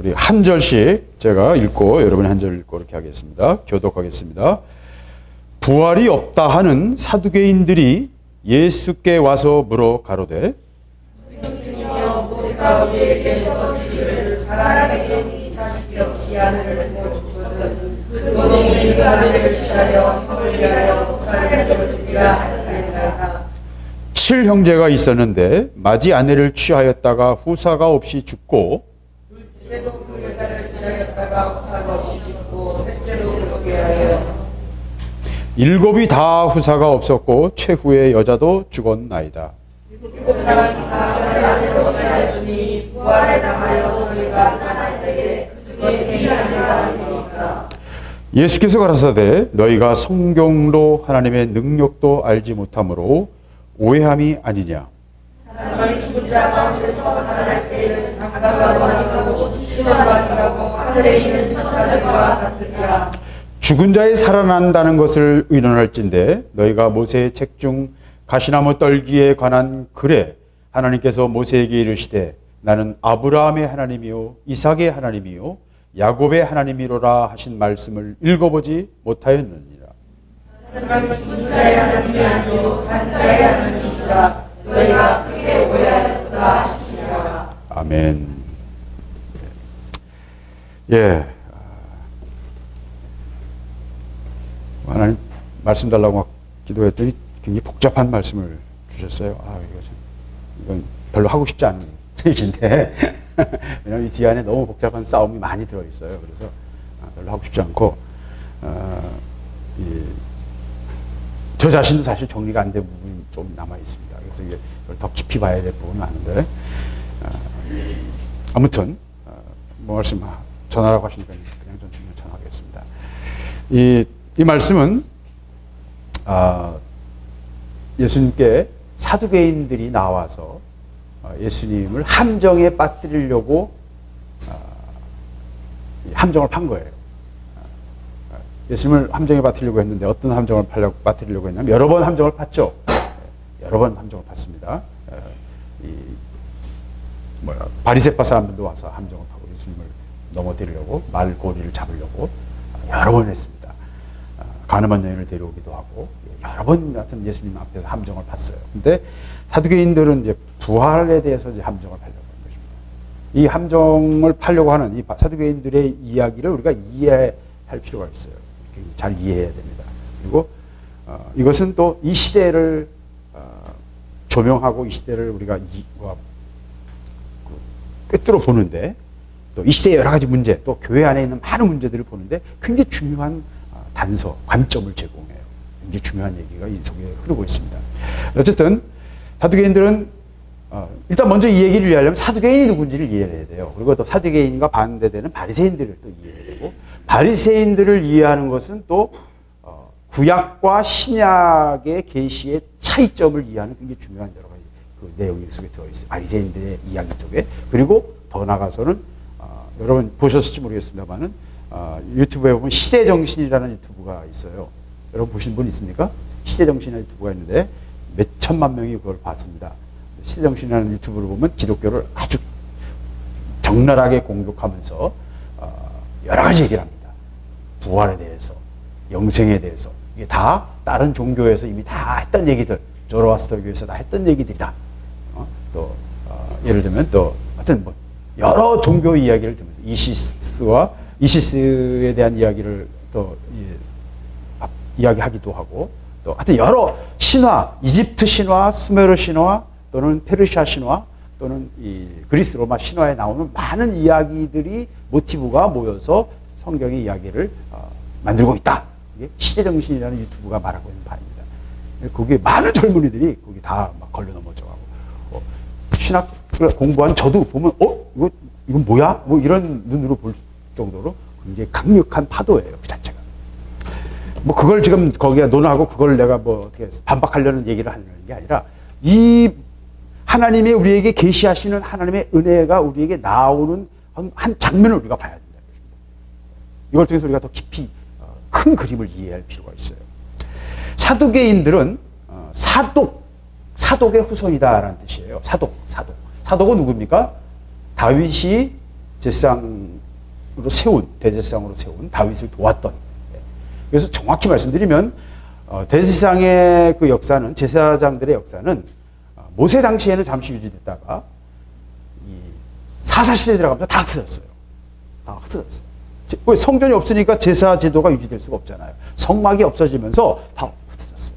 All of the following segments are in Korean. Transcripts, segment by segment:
우리 한 절씩 제가 읽고 여러분이 한 절 읽고 이렇게 하겠습니다. 교독하겠습니다. 부활이 없다 하는 사두개인들이 예수께 와서 물어 가로되 모세가 우리에게서 주시를 사람에게 이 자식이 없이 아내를 부어주거든 그 동생이 그 아내를 취하여 형을 위하여 부산에서 죽이라 하니라. 7형제가 있었는데 맏이 아내를 취하였다가 후사가 없이 죽고 둘째도 그 여자를 취하였다가 후사가 없이 죽고 셋째도 그렇게 하여 7이 다 후사가 없었고 최후의 여자도 죽었나이다. 일곱 사람이 다 그를 아내로 취하였으니 부활에 당하여 저희가 하나님에게 그것이 개인하리라 하니까. 예수께서 가라사대 너희가 성경로 하나님의 능력도 알지 못함으로 오해함이 아니냐. 사람이 죽은 자 가운데서 살아날 때에는 장가가 많이가고 신원받으라고 하늘에 있는 천사들과 같으리라. 죽은 자의 살아난다는 것을 의논할진대 너희가 모세의 책 중 가시나무 떨기에 관한 글에 하나님께서 모세에게 이르시되 나는 아브라함의 하나님이요 이삭의 하나님이요 야곱의 하나님이로라 하신 말씀을 읽어보지 못하였느니라. 하나님은 죽은 자의 하나님이 아니요 산 자의 하나님이시라. 너희가 크게 오해하였다 하시니라. 아멘. 예. 하나님 말씀 달라고 막 기도했더니 굉장히 복잡한 말씀을 주셨어요. 이건 별로 하고 싶지 않은 얘기인데 왜냐하면 이 뒤 안에 너무 복잡한 싸움이 많이 들어있어요. 그래서 별로 하고 싶지 않고 저 자신도 사실 정리가 안 된 부분이 좀 남아 있습니다. 그래서 이게 더 깊이 봐야 될 부분은 많은데 아무튼 뭐 말씀 전하라고 하시니까 그냥 전하겠습니다. 이 말씀은 예수님께 사두개인들이 나와서 예수님을 함정에 빠뜨리려고 함정을 판 거예요. 예수님을 함정에 빠뜨리려고 했는데 어떤 함정을 빠뜨리려고 했냐면 여러 번 함정을 팠죠. 여러 번 함정을 팠습니다. 바리새파 사람들도 와서 함정을 파고 예수님을 넘어뜨리려고 말고리를 잡으려고 여러 번 했습니다. 가늠한 여인을 데려오기도 하고 여러 번 같은 예수님 앞에서 함정을 팠어요. 근데 사두개인들은 이제 부활에 대해서 이제 함정을 파려고 하는 것입니다. 이 함정을 파려고 하는 이 사두개인들의 이야기를 우리가 이해할 필요가 있어요. 잘 이해해야 됩니다. 그리고 이것은 또 이 시대를 조명하고 이 시대를 우리가 꿰뚫어 보는데 또 이 시대의 여러 가지 문제, 또 교회 안에 있는 많은 문제들을 보는데 굉장히 중요한 단서, 관점을 제공해요. 굉장히 중요한 얘기가 이 속에 흐르고 있습니다. 어쨌든 사두개인들은 일단 먼저 이 얘기를 이해하려면 사두개인이 누군지를 이해해야 돼요. 그리고 또 사두개인과 반대되는 바리새인들을 또 이해해야 되고 바리새인들을 이해하는 것은 또 구약과 신약의 계시의 차이점을 이해하는 굉장히 중요한 여러 가지 그 내용이 속에 들어있어요. 바리새인들의 이야기 속에. 그리고 더 나아가서는 여러분 보셨을지 모르겠습니다만은 유튜브에 보면 시대정신이라는 유튜브가 있어요. 여러분 보신 분 있습니까? 시대정신이라는 유튜브가 있는데 몇 천만 명이 그걸 봤습니다. 시대정신이라는 유튜브를 보면 기독교를 아주 적나라하게 공격하면서 여러 가지 얘기를 합니다. 부활에 대해서, 영생에 대해서. 이게 다 다른 종교에서 이미 다 했던 얘기들, 조로아스터교에서 다 했던 얘기들이다. 예를 들면 또 하여튼 뭐 여러 종교 이야기를 들면서 이시스에 대한 이야기를 또 이야기하기도 하고 또 하여튼 여러 신화, 이집트 신화, 수메르 신화 또는 페르시아 신화 또는 이 그리스 로마 신화에 나오는 많은 이야기들이 모티브가 모여서 성경의 이야기를 만들고 있다. 이게 시대정신이라는 유튜브가 말하고 있는 바입니다. 거기에 많은 젊은이들이 거기 다 막 걸려 넘어져가고 신학을 공부한 저도 보면 이건 뭐야? 뭐 이런 눈으로 볼 정도로 굉장히 강력한 파도예요. 그 자체가. 뭐 그걸 지금 거기에 논하고 그걸 내가 뭐 어떻게 반박하려는 얘기를 하는 게 아니라 이 하나님의 우리에게 계시하시는 하나님의 은혜가 우리에게 나오는 한 장면을 우리가 봐야 된다는 것입니다. 이걸 통해서 우리가 더 깊이 큰 그림을 이해할 필요가 있어요. 사두개인들은 사독의 후손이다라는 뜻이에요. 사독은 누굽니까? 다윗이 대제사장으로 세운 다윗을 도왔던. 그래서 정확히 말씀드리면 대제사장의 그 역사는, 제사장들의 역사는 모세 당시에는 잠시 유지됐다가 이 사사시대에 들어가면서 다 흩어졌어요. 다 흩어졌어요. 왜? 성전이 없으니까 제사 제도가 유지될 수가 없잖아요. 성막이 없어지면서 다 흩어졌어요.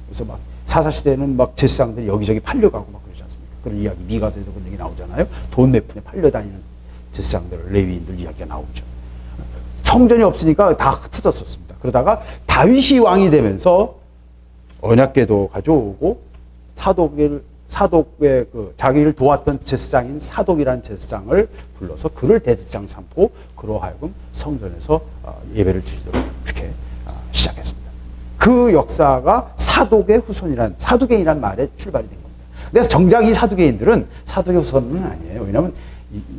그래서 막 사사시대는 막 제사장들이 여기저기 팔려가고 막 그러지 않습니까? 그런 이야기, 미가서에도 그런 얘기 나오잖아요. 돈 몇 푼에 팔려다니는 제사장들, 레위인들 이야기가 나오죠. 성전이 없으니까 다 흩어졌었습니다. 그러다가 다윗이 왕이 되면서 언약궤도 가져오고 사독의 그 자기를 도왔던 제사장인 사독이라는 제사장을 불러서 그를 대제사장 삼고 그로 하여금 성전에서 예배를 드리도록 이렇게 시작했습니다. 그 역사가 사독의 후손이란, 사두개인이라는 말에 출발이 된 겁니다. 그래서 정작 이 사두개인들은 사독의 후손은 아니에요. 왜냐하면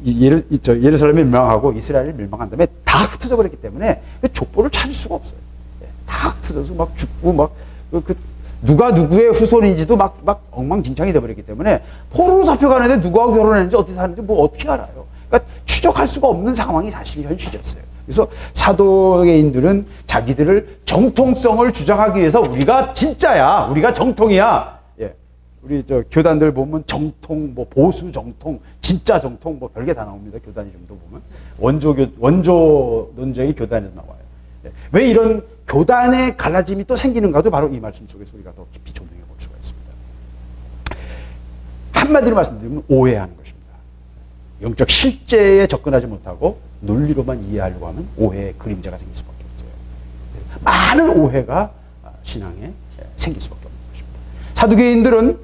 예루살렘이 멸망하고 이스라엘이 멸망한 다음에 다 흩어져 버렸기 때문에 족보를 찾을 수가 없어요. 다 흩어져서 막 죽고 막 누가 누구의 후손인지도 막 엉망진창이 돼버렸기 때문에 포로로 잡혀가는데 누구하고 결혼했는지 어떻게 사는지 뭐 어떻게 알아요. 그러니까 추적할 수가 없는 상황이 사실 현실이었어요. 그래서 사도계인들은 자기들을 정통성을 주장하기 위해서 우리가 진짜야, 우리가 정통이야. 예, 우리 교단들 보면 정통, 뭐 보수 정통, 진짜 정통, 뭐 별게 다 나옵니다. 교단 이름도 보면 원조 논쟁이 교단에서 나와요. 예, 왜 이런 교단의 갈라짐이 또 생기는가도 바로 이 말씀 속에서 우리가 더 깊이 조명해 볼 수가 있습니다. 한마디로 말씀드리면 오해하는 것입니다. 영적 실제에 접근하지 못하고 논리로만 이해하려고 하면 오해의 그림자가 생길 수밖에 없어요. 많은 오해가 신앙에 생길 수밖에 없는 것입니다. 사두개인들은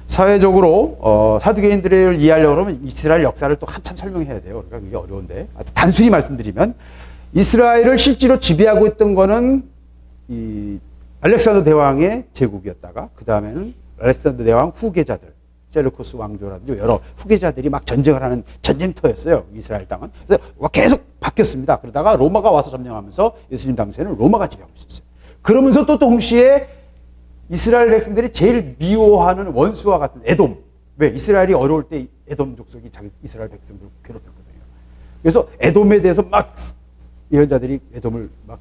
사회적으로 사두개인들을 이해하려고 하면 이스라엘 역사를 또 한참 설명해야 돼요. 그러니까 그게 어려운데 단순히 말씀드리면 이스라엘을 실제로 지배하고 있던 거는 이 알렉산더 대왕의 제국이었다가 그 다음에는 알렉산더 대왕 후계자들, 셀루코스 왕조라든지 여러 후계자들이 막 전쟁을 하는 전쟁터였어요. 이스라엘 땅은. 그래서 계속 바뀌었습니다. 그러다가 로마가 와서 점령하면서 예수님 당시에는 로마가 지배하고 있었어요. 그러면서 또 동시에 이스라엘 백성들이 제일 미워하는 원수와 같은 에돔. 왜? 이스라엘이 어려울 때 에돔 족속이 자기 이스라엘 백성들을 괴롭혔거든요. 그래서 에돔에 대해서 막 예언자들이 에돔을 막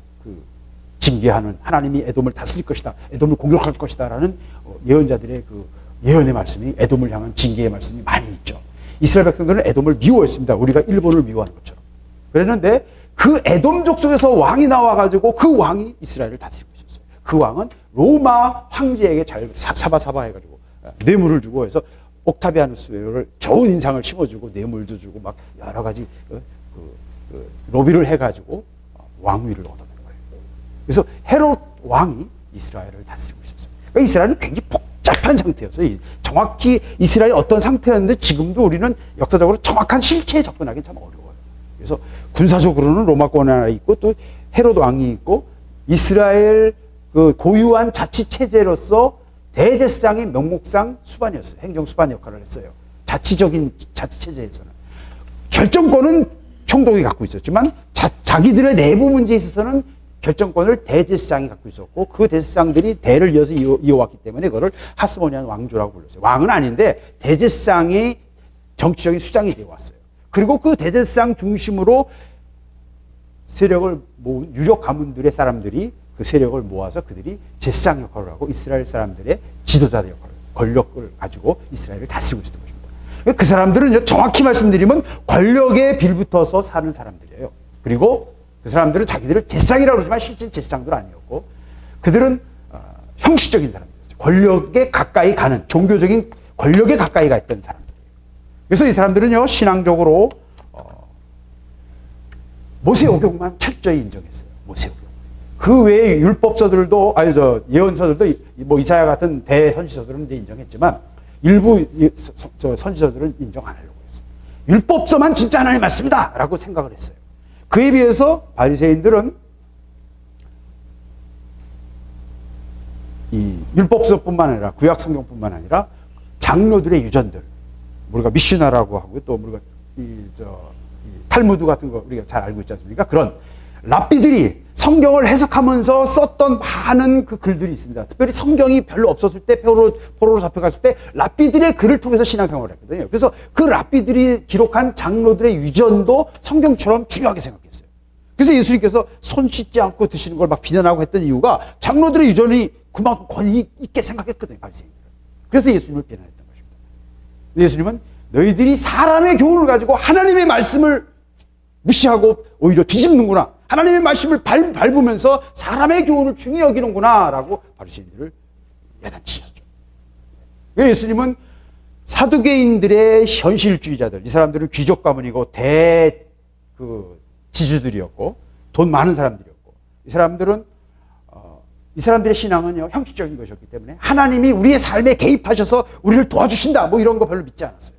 징계하는, 하나님이 에돔을 다스릴 것이다, 에돔을 공격할 것이다 라는 예언자들의 그 예언의 말씀이, 에돔을 향한 징계의 말씀이 많이 있죠. 이스라엘 백성들은 에돔을 미워했습니다. 우리가 일본을 미워하는 것처럼. 그랬는데 그 에돔 족속에서 왕이 나와가지고 그 왕이 이스라엘을 다스리고 있었어요. 그 왕은 로마 황제에게 잘 사바 해가지고 뇌물을 주고 해서 옥타비아누스를 좋은 인상을 심어주고 뇌물도 주고 막 여러 가지 로비를 해가지고 왕위를 얻어낸 거예요. 그래서 헤롯 왕이 이스라엘을 다스리고 있었어요. 그러니까 이스라엘은 굉장히 복잡한 상태였어요. 정확히 이스라엘이 어떤 상태였는데 지금도 우리는 역사적으로 정확한 실체에 접근하기는 참 어려워요. 그래서 군사적으로는 로마권 하나 있고 또 헤롯 왕이 있고 이스라엘 그 고유한 자치 체제로서 대제사장의 명목상 수반이었어요. 행정 수반 역할을 했어요. 자치적인 자치 체제에서는 결정권은 총독이 갖고 있었지만 자기들의 내부 문제에 있어서는 결정권을 대제사장이 갖고 있었고 그 대제사장들이 대를 이어서 이어왔기 때문에 그거를 하스모니안 왕조라고 불렀어요. 왕은 아닌데 대제사장이 정치적인 수장이 되어 왔어요. 그리고 그 대제사장 중심으로 세력을 모은 유력 가문들의 사람들이 그 세력을 모아서 그들이 제사장 역할을 하고 이스라엘 사람들의 지도자의 역할을, 권력을 가지고 이스라엘을 다스리고 있었던 것입니다. 그 사람들은 정확히 말씀드리면 권력에 빌붙어서 사는 사람들이에요. 그리고 그 사람들은 자기들을 제사장이라고 그러지만 실제 제사장들은 아니었고 그들은 형식적인 사람들이었어요. 권력에 가까이 가는, 종교적인 권력에 가까이 가 있던 사람들이에요. 그래서 이 사람들은요 신앙적으로 모세오경만 철저히 인정했어요. 모세오경. 그 외에 율법서들도 예언서들도 뭐 이사야 같은 대선지서들은 이제 인정했지만 일부 선지서들은 인정 안 하려고 했어요. 율법서만 진짜 하나님 말씀이다 라고 생각을 했어요. 그에 비해서 바리새인들은 이 율법서뿐만 아니라 구약 성경뿐만 아니라 장로들의 유전들, 우리가 미슈나라고 하고 또 우리가 이 탈무드 같은 거 우리가 잘 알고 있지 않습니까? 그런 랍비들이 성경을 해석하면서 썼던 많은 그 글들이 있습니다. 특별히 성경이 별로 없었을 때, 포로로 잡혀갔을 때 랍비들의 글을 통해서 신앙생활을 했거든요. 그래서 그 랍비들이 기록한 장로들의 유전도 성경처럼 중요하게 생각했어요. 그래서 예수님께서 손 씻지 않고 드시는 걸 막 비난하고 했던 이유가 장로들의 유전이 그만큼 권위 있게 생각했거든요, 바리새인들은. 그래서 예수님을 비난했던 것입니다. 예수님은 너희들이 사람의 교훈을 가지고 하나님의 말씀을 무시하고 오히려 뒤집는구나. 하나님의 말씀을 밟으면서 사람의 교훈을 중히 여기는구나 라고 바리새인들을 야단치셨죠. 예수님은 사두개인들의 현실주의자들, 이 사람들은 귀족 가문이고 지주들이었고 돈 많은 사람들이었고, 이 사람들의 신앙은요 형식적인 것이었기 때문에 하나님이 우리의 삶에 개입하셔서 우리를 도와주신다 뭐 이런 거 별로 믿지 않았어요.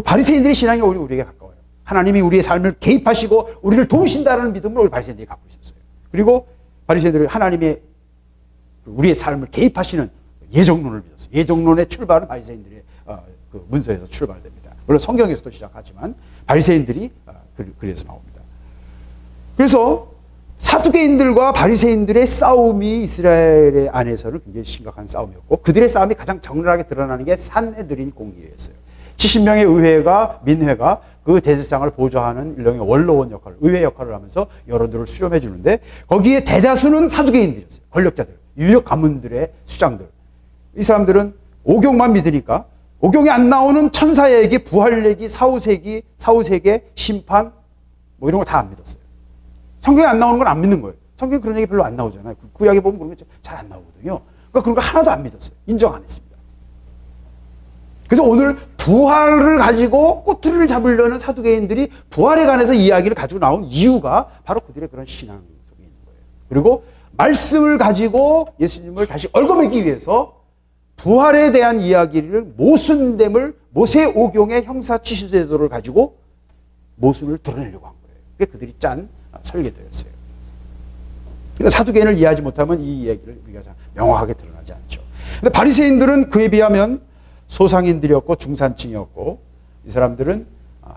바리새인들의 신앙이 우리에게 가까워요. 하나님이 우리의 삶을 개입하시고 우리를 도우신다는 믿음을 우리 바리새인들이 갖고 있었어요. 그리고 바리새인들은 하나님의 우리의 삶을 개입하시는 예정론을 믿었어요. 예정론의 출발은 바리새인들의 그 문서에서 출발됩니다. 물론 성경에서도 시작하지만 바리새인들이 그래서 나옵니다. 그래서 사두개인들과 바리새인들의 싸움이 이스라엘의 안에서는 굉장히 심각한 싸움이었고, 그들의 싸움이 가장 적나라하게 드러나는 게 산헤드린 공의회였어요. 70명의 의회가 민회가 그 대제사장을 보좌하는 일종의 원로원 역할을, 의회 역할을 하면서 여론들을 수렴해 주는데, 거기에 대다수는 사두개인들이었어요. 권력자들, 유력 가문들의 수장들. 이 사람들은 오경만 믿으니까 오경에 안 나오는 천사의 얘기, 부활 얘기, 사후세계, 심판 뭐 이런 거 다 안 믿었어요. 성경에 안 나오는 건 안 믿는 거예요. 성경에 그런 얘기 별로 안 나오잖아요. 구약에 보면 그런 게 잘 안 나오거든요. 그러니까 그런 거 하나도 안 믿었어요. 인정 안 했습니다. 그래서 오늘 부활을 가지고 꼬투리를 잡으려는 사두개인들이 부활에 관해서 이야기를 가지고 나온 이유가 바로 그들의 그런 신앙 속에 있는 거예요. 그리고 말씀을 가지고 예수님을 다시 얽어매기 위해서 부활에 대한 이야기를 모순됨을, 모세오경의 형사치수제도를 가지고 모순을 드러내려고 한 거예요. 그게 그들이 짠 설계도였어요. 그러니까 사두개인을 이해하지 못하면 이 이야기를 우리가 명확하게 드러나지 않죠. 근데 바리새인들은 그에 비하면 소상인들이었고 중산층이었고, 이 사람들은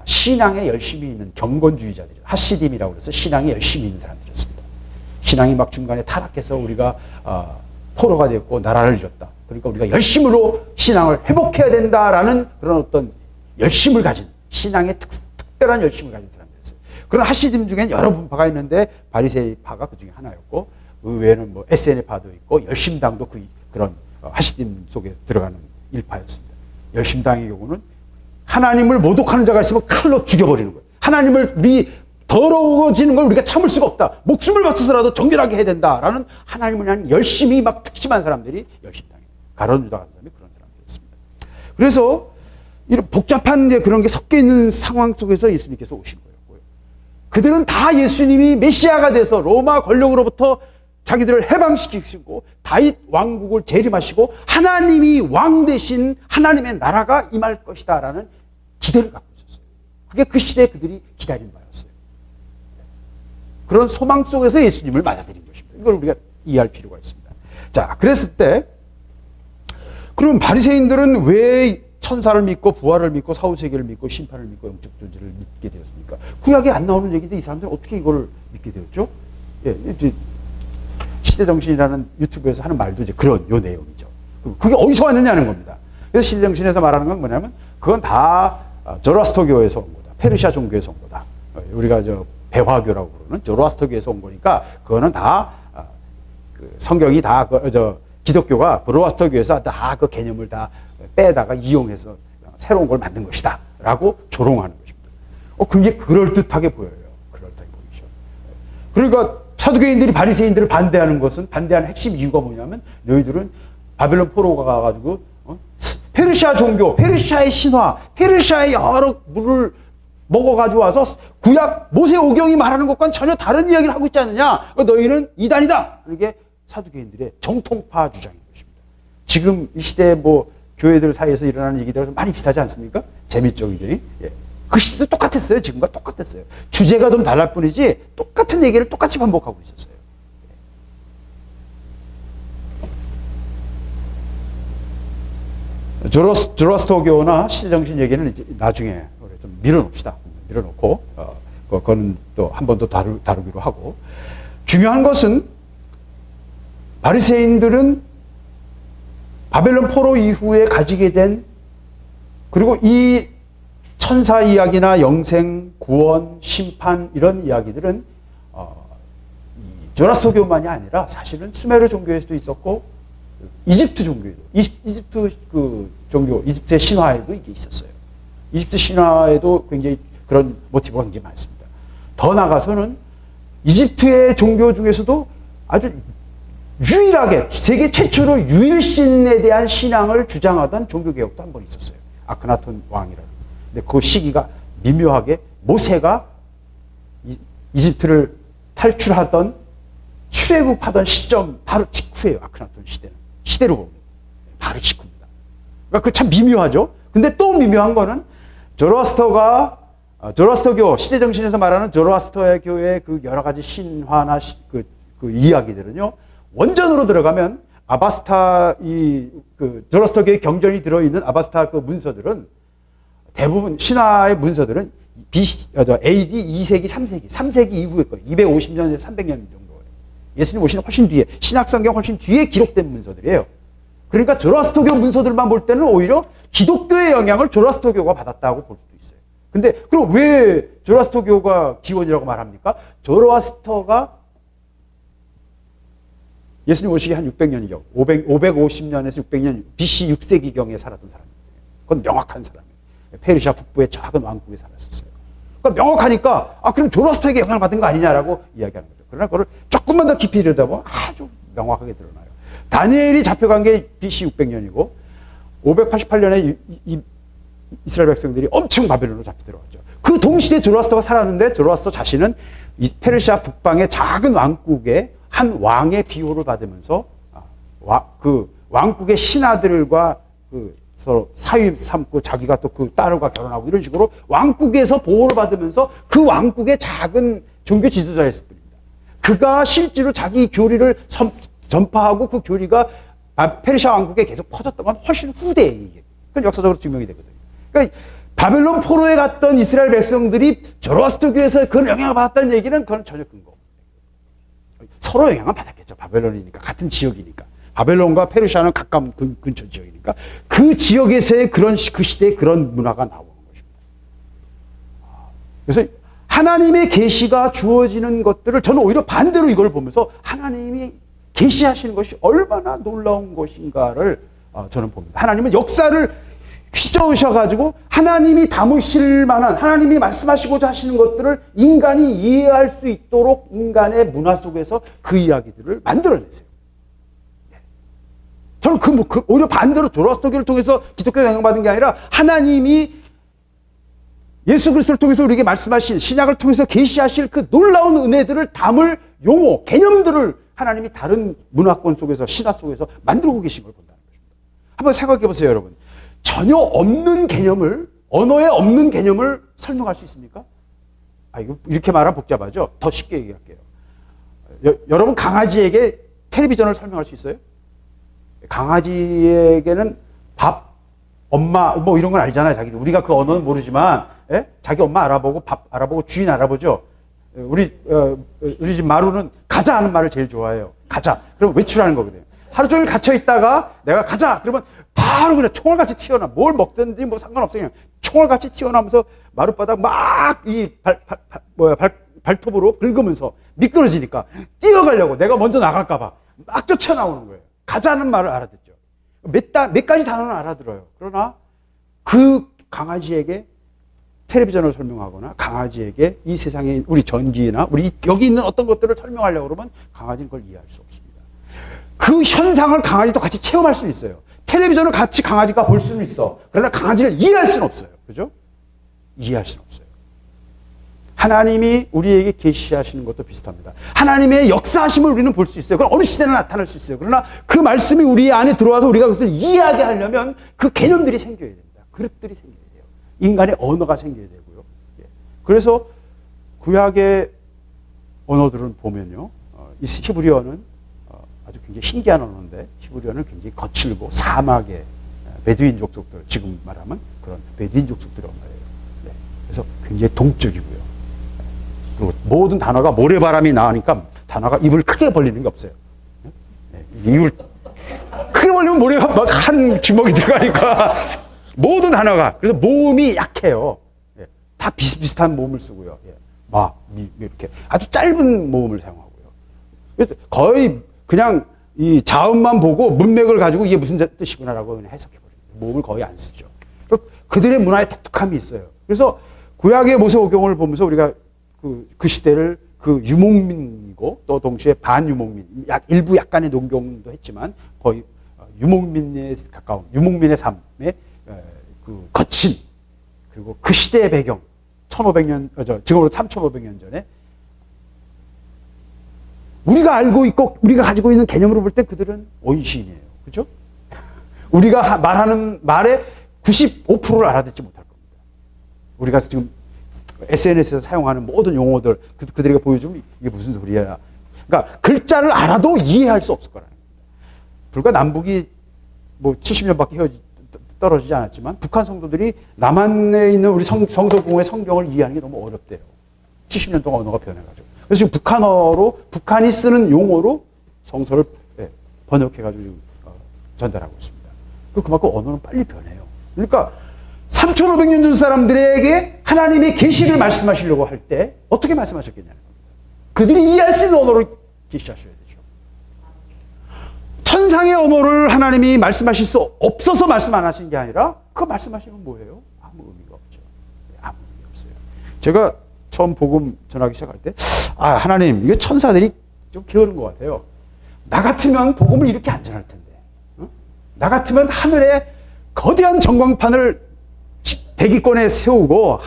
신앙에 열심히 있는 경건주의자들이에요. 하시딤이라고 그래서 신앙에 열심히 있는 사람들이었습니다. 신앙이 막 중간에 타락해서 우리가 포로가 되었고 나라를 잃었다. 그러니까 우리가 열심으로 신앙을 회복해야 된다라는 그런 어떤 열심을 가진, 신앙의 특별한 열심을 가진 사람들이었어요. 그런 하시딤 중엔 여러 분파가 있는데 바리새파가 그 중에 하나였고, 그 외에는 뭐 SNF파도 있고 열심당도 그런 하시딤 속에 들어가는 일파였습니다. 열심당의 경우는 하나님을 모독하는 자가 있으면 칼로 죽여버리는 거예요. 하나님을 더러워지는 걸 우리가 참을 수가 없다. 목숨을 바쳐서라도 정결하게 해야 된다라는 하나님을 향한 열심이 막 특심한 사람들이 열심당이에요. 가룟 유다 같은 사람이 그런 사람들이었습니다. 그래서 이런 복잡한 그런 게 섞여 있는 상황 속에서 예수님께서 오신 거였고요. 그들은 다 예수님이 메시아가 돼서 로마 권력으로부터 자기들을 해방시키시고 다윗 왕국을 재림하시고 하나님이 왕 대신 하나님의 나라가 임할 것이다라는 기대를 갖고 있었어요. 그게 그 시대에 그들이 기다린 바였어요. 그런 소망 속에서 예수님을 맞아들인 것입니다. 이걸 우리가 이해할 필요가 있습니다. 자, 그랬을 때 그럼 바리새인들은 왜 천사를 믿고 부활을 믿고 사후세계를 믿고 심판을 믿고 영적 존재를 믿게 되었습니까? 구약에 안 나오는 얘기인데 이 사람들은 어떻게 이걸 믿게 되었죠? 예, 이제 시대정신이라는 유튜브에서 하는 말도 이제 그런 요 내용이죠. 그게 어디서 왔느냐는 겁니다. 그래서 시대정신에서 말하는 건 뭐냐면 그건 다 조로아스터교에서 온 거다. 페르시아 종교에서 온 거다. 우리가 배화교라고 부르는 조로아스터교에서 온 거니까 그거는 다 그 성경이 다 기독교가 조로아스터교에서 다 그 개념을 다 빼다가 이용해서 새로운 걸 만든 것이다 라고 조롱하는 것입니다. 그게 그럴듯하게 보여요. 그럴듯하게 보이죠. 그러니까 사두개인들이 바리새인들을 반대하는 것은, 반대하는 핵심 이유가 뭐냐면 너희들은 바벨론 포로가 가가지고 페르시아 종교, 페르시아의 신화, 페르시아의 여러 물을 먹어가지고 와서 구약 모세오경이 말하는 것과는 전혀 다른 이야기를 하고 있지 않느냐. 너희는 이단이다. 이게 사두개인들의 정통파 주장인 것입니다. 지금 이 시대 뭐 교회들 사이에서 일어나는 얘기들은 많이 비슷하지 않습니까? 재밌죠, 굉장히. 예. 그 시대도 똑같았어요. 지금과 똑같았어요. 주제가 좀 달랄 뿐이지 똑같은 얘기를 똑같이 반복하고 있었어요. 조로아스터교나 시대정신 얘기는 이제 나중에 좀 밀어놓읍시다. 밀어놓고 그거는 또 한 번 더 다루기로 하고, 중요한 것은 바리새인들은 바벨론 포로 이후에 가지게 된, 그리고 이 천사 이야기나 영생, 구원, 심판 이런 이야기들은 조라스터교만이 아니라 사실은 수메르 종교에서도 있었고 이집트 종교에도, 이집트 그 종교, 이집트의 신화에도 이게 있었어요. 이집트 신화에도 굉장히 그런 모티브가 굉장히 많습니다. 더 나아가서는 이집트의 종교 중에서도 아주 유일하게 세계 최초로 유일신에 대한 신앙을 주장하던 종교개혁도 한 번 있었어요. 아크나톤 왕이라는. 근데 그 시기가 미묘하게 모세가 이집트를 탈출하던 출애굽하던 시점 바로 직후예요. 아크나톤 시대는. 시대로 보면 바로 직후입니다. 그러니까 그 참 미묘하죠. 근데 또 미묘한 거는 조로아스터교 시대 정신에서 말하는 조로아스터의 교회의 그 여러 가지 신화나 그 이야기들은요. 원전으로 들어가면 아바스타 그 조로아스터교의 경전이 들어있는 아바스타 그 문서들은 대부분 신화의 문서들은 AD 2세기, 3세기 이후의 거예요. 250년에서 300년 정도예요. 예수님 오시는 훨씬 뒤에, 신약성경 훨씬 뒤에 기록된 문서들이에요. 그러니까 조로아스터교 문서들만 볼 때는 오히려 기독교의 영향을 조로아스터교가 받았다고 볼 수도 있어요. 근데 그럼 왜 조로아스터교가 기원이라고 말합니까? 조로아스터가 예수님 오시기 한 600년이죠. 550년에서 600년 BC 6세기경에 살았던 사람이에요. 그건 명확한 사람이에요. 페르시아 북부의 작은 왕국에 살았었어요. 그러니까 명확하니까 그럼 조로아스터에게 영향을 받은 거 아니냐라고 이야기하는 거죠. 그러나 그걸 조금만 더 깊이 들여다보면 아주 명확하게 드러나요. 다니엘이 잡혀간 게 BC 600년이고 588년에 이스라엘 백성들이 엄청 바벨론으로 잡혀 들어갔죠. 그 동시대에 조로아스터가 살았는데 조로아스터 자신은 이 페르시아 북방의 작은 왕국의 한 왕의 비호를 받으면서 그 왕국의 신하들과 서로 사위 삼고 자기가 또 그 딸과 결혼하고 이런 식으로 왕국에서 보호를 받으면서 그 왕국의 작은 종교 지도자였을 뿐입니다. 그가 실제로 자기 교리를 전파하고 그 교리가 페르시아 왕국에 계속 퍼졌던 건 훨씬 후대에 이게. 그건 역사적으로 증명이 되거든요. 그러니까 바벨론 포로에 갔던 이스라엘 백성들이 조로아스터교에서 그런 영향을 받았다는 얘기는 그건 전혀 근거 없어요. 서로 영향을 받았겠죠. 바벨론이니까. 같은 지역이니까. 바벨론과 페르시아는 가까운 근처 지역이니까 그 지역에서의 그 시대의 그런 문화가 나오는 것입니다. 그래서 하나님의 계시가 주어지는 것들을 저는 오히려 반대로 이걸 보면서 하나님이 계시하시는 것이 얼마나 놀라운 것인가를 저는 봅니다. 하나님은 역사를 휘저으셔가지고 하나님이 담으실 만한, 하나님이 말씀하시고자 하시는 것들을 인간이 이해할 수 있도록 인간의 문화 속에서 그 이야기들을 만들어내세요. 저는 오히려 반대로 조로아스터교를 통해서 기독교에 영향받은 게 아니라 하나님이 예수 그리스도를 통해서 우리에게 말씀하신 신약을 통해서 계시하실 그 놀라운 은혜들을 담을 용어, 개념들을 하나님이 다른 문화권 속에서, 신화 속에서 만들고 계신 걸 본다는 것입니다. 한번 생각해 보세요, 여러분. 전혀 없는 개념을, 언어에 없는 개념을 설명할 수 있습니까? 이거 이렇게 말하면 복잡하죠? 더 쉽게 얘기할게요. 여러분 강아지에게 텔레비전을 설명할 수 있어요? 강아지에게는 밥, 엄마, 뭐 이런 건 알잖아요, 자기도. 우리가 그 언어는 모르지만, 자기 엄마 알아보고, 밥 알아보고, 주인 알아보죠. 우리 집 마루는 가자 하는 말을 제일 좋아해요. 가자. 그럼 외출하는 거거든요. 하루 종일 갇혀 있다가 내가 가자. 그러면 바로 그냥 총알같이 튀어나. 뭘 먹든지 뭐 상관없어요. 그냥 총알같이 튀어나오면서 마룻바닥 막 발톱으로 긁으면서 미끄러지니까 뛰어가려고 내가 먼저 나갈까봐 막 쫓아나오는 거예요. 가자는 말을 알아듣죠. 몇 가지 단어는 알아들어요. 그러나 그 강아지에게 텔레비전을 설명하거나 강아지에게 이 세상에 우리 전기나 우리 여기 있는 어떤 것들을 설명하려고 그러면 강아지는 그걸 이해할 수 없습니다. 그 현상을 강아지도 같이 체험할 수 있어요. 텔레비전을 같이 강아지가 볼 수는 있어. 그러나 강아지를 이해할 수는 없어요. 그죠? 이해할 수는 없어요. 하나님이 우리에게 계시하시는 것도 비슷합니다. 하나님의 역사하심을 우리는 볼 수 있어요. 그건 어느 시대나 나타날 수 있어요. 그러나 그 말씀이 우리 안에 들어와서 우리가 그것을 이해하게 하려면 그 개념들이 생겨야 됩니다. 그릇들이 생겨야 돼요. 인간의 언어가 생겨야 되고요. 그래서 구약의 언어들은 보면요. 이 히브리어는 아주 굉장히 신기한 언어인데 히브리어는 굉장히 거칠고 사막의 베두인 족속들, 지금 말하면 그런 베두인 족속들의 언어예요. 그래서 굉장히 동적이고요. 그리고 모든 단어가 모래바람이 나으니까 단어가 입을 크게 벌리는 게 없어요. 입을 크게 벌리면 모래가 막 한 주먹이 들어가니까 모든 단어가. 그래서 모음이 약해요. 다 비슷비슷한 모음을 쓰고요. 이렇게 아주 짧은 모음을 사용하고요. 그래서 거의 그냥 이 자음만 보고 문맥을 가지고 이게 무슨 뜻이구나라고 그냥 해석해버려요. 모음을 거의 안 쓰죠. 그들의 문화에 독특함이 있어요. 그래서 구약의 모세오경을 보면서 우리가 그 시대를 그 유목민이고 또 동시에 반유목민, 일부 약간의 농경도 했지만 거의 유목민에 가까운 유목민의 삶의 그 거친 그리고 그 시대의 배경 1500년, 지금으로 3500년 전에 우리가 알고 있고 우리가 가지고 있는 개념으로 볼 때 그들은 원시인이에요. 그죠? 우리가 말하는 말의 95%를 알아듣지 못할 겁니다. 우리가 지금 SNS에서 사용하는 모든 용어들 그들에게 보여주면 이게 무슨 소리야. 그러니까 글자를 알아도 이해할 수 없을 거라는 겁니다. 불과 남북이 뭐 70년밖에 떨어지지 않았지만 북한 성도들이 남한에 있는 우리 성서공의 성경을 이해하는 게 너무 어렵대요. 70년 동안 언어가 변해가지고. 그래서 지금 북한어로 북한이 쓰는 용어로 성서를 번역해가지고 전달하고 있습니다. 그만큼 언어는 빨리 변해요. 그러니까 3,500년 전 사람들에게 하나님의 계시를 말씀하시려고 할 때 어떻게 말씀하셨겠냐는 겁니다. 그들이 이해할 수 있는 언어로 계시하셔야 되죠. 천상의 언어를 하나님이 말씀하실 수 없어서 말씀 안 하신 게 아니라 그 말씀하시면 뭐예요? 아무 의미가 없죠. 아무 의미가 없어요. 제가 처음 복음 전하기 시작할 때 하나님 이게 천사들이 좀 게으른 것 같아요. 나 같으면 복음을 이렇게 안 전할 텐데. 나 같으면 하늘에 거대한 전광판을 대기권에 세우고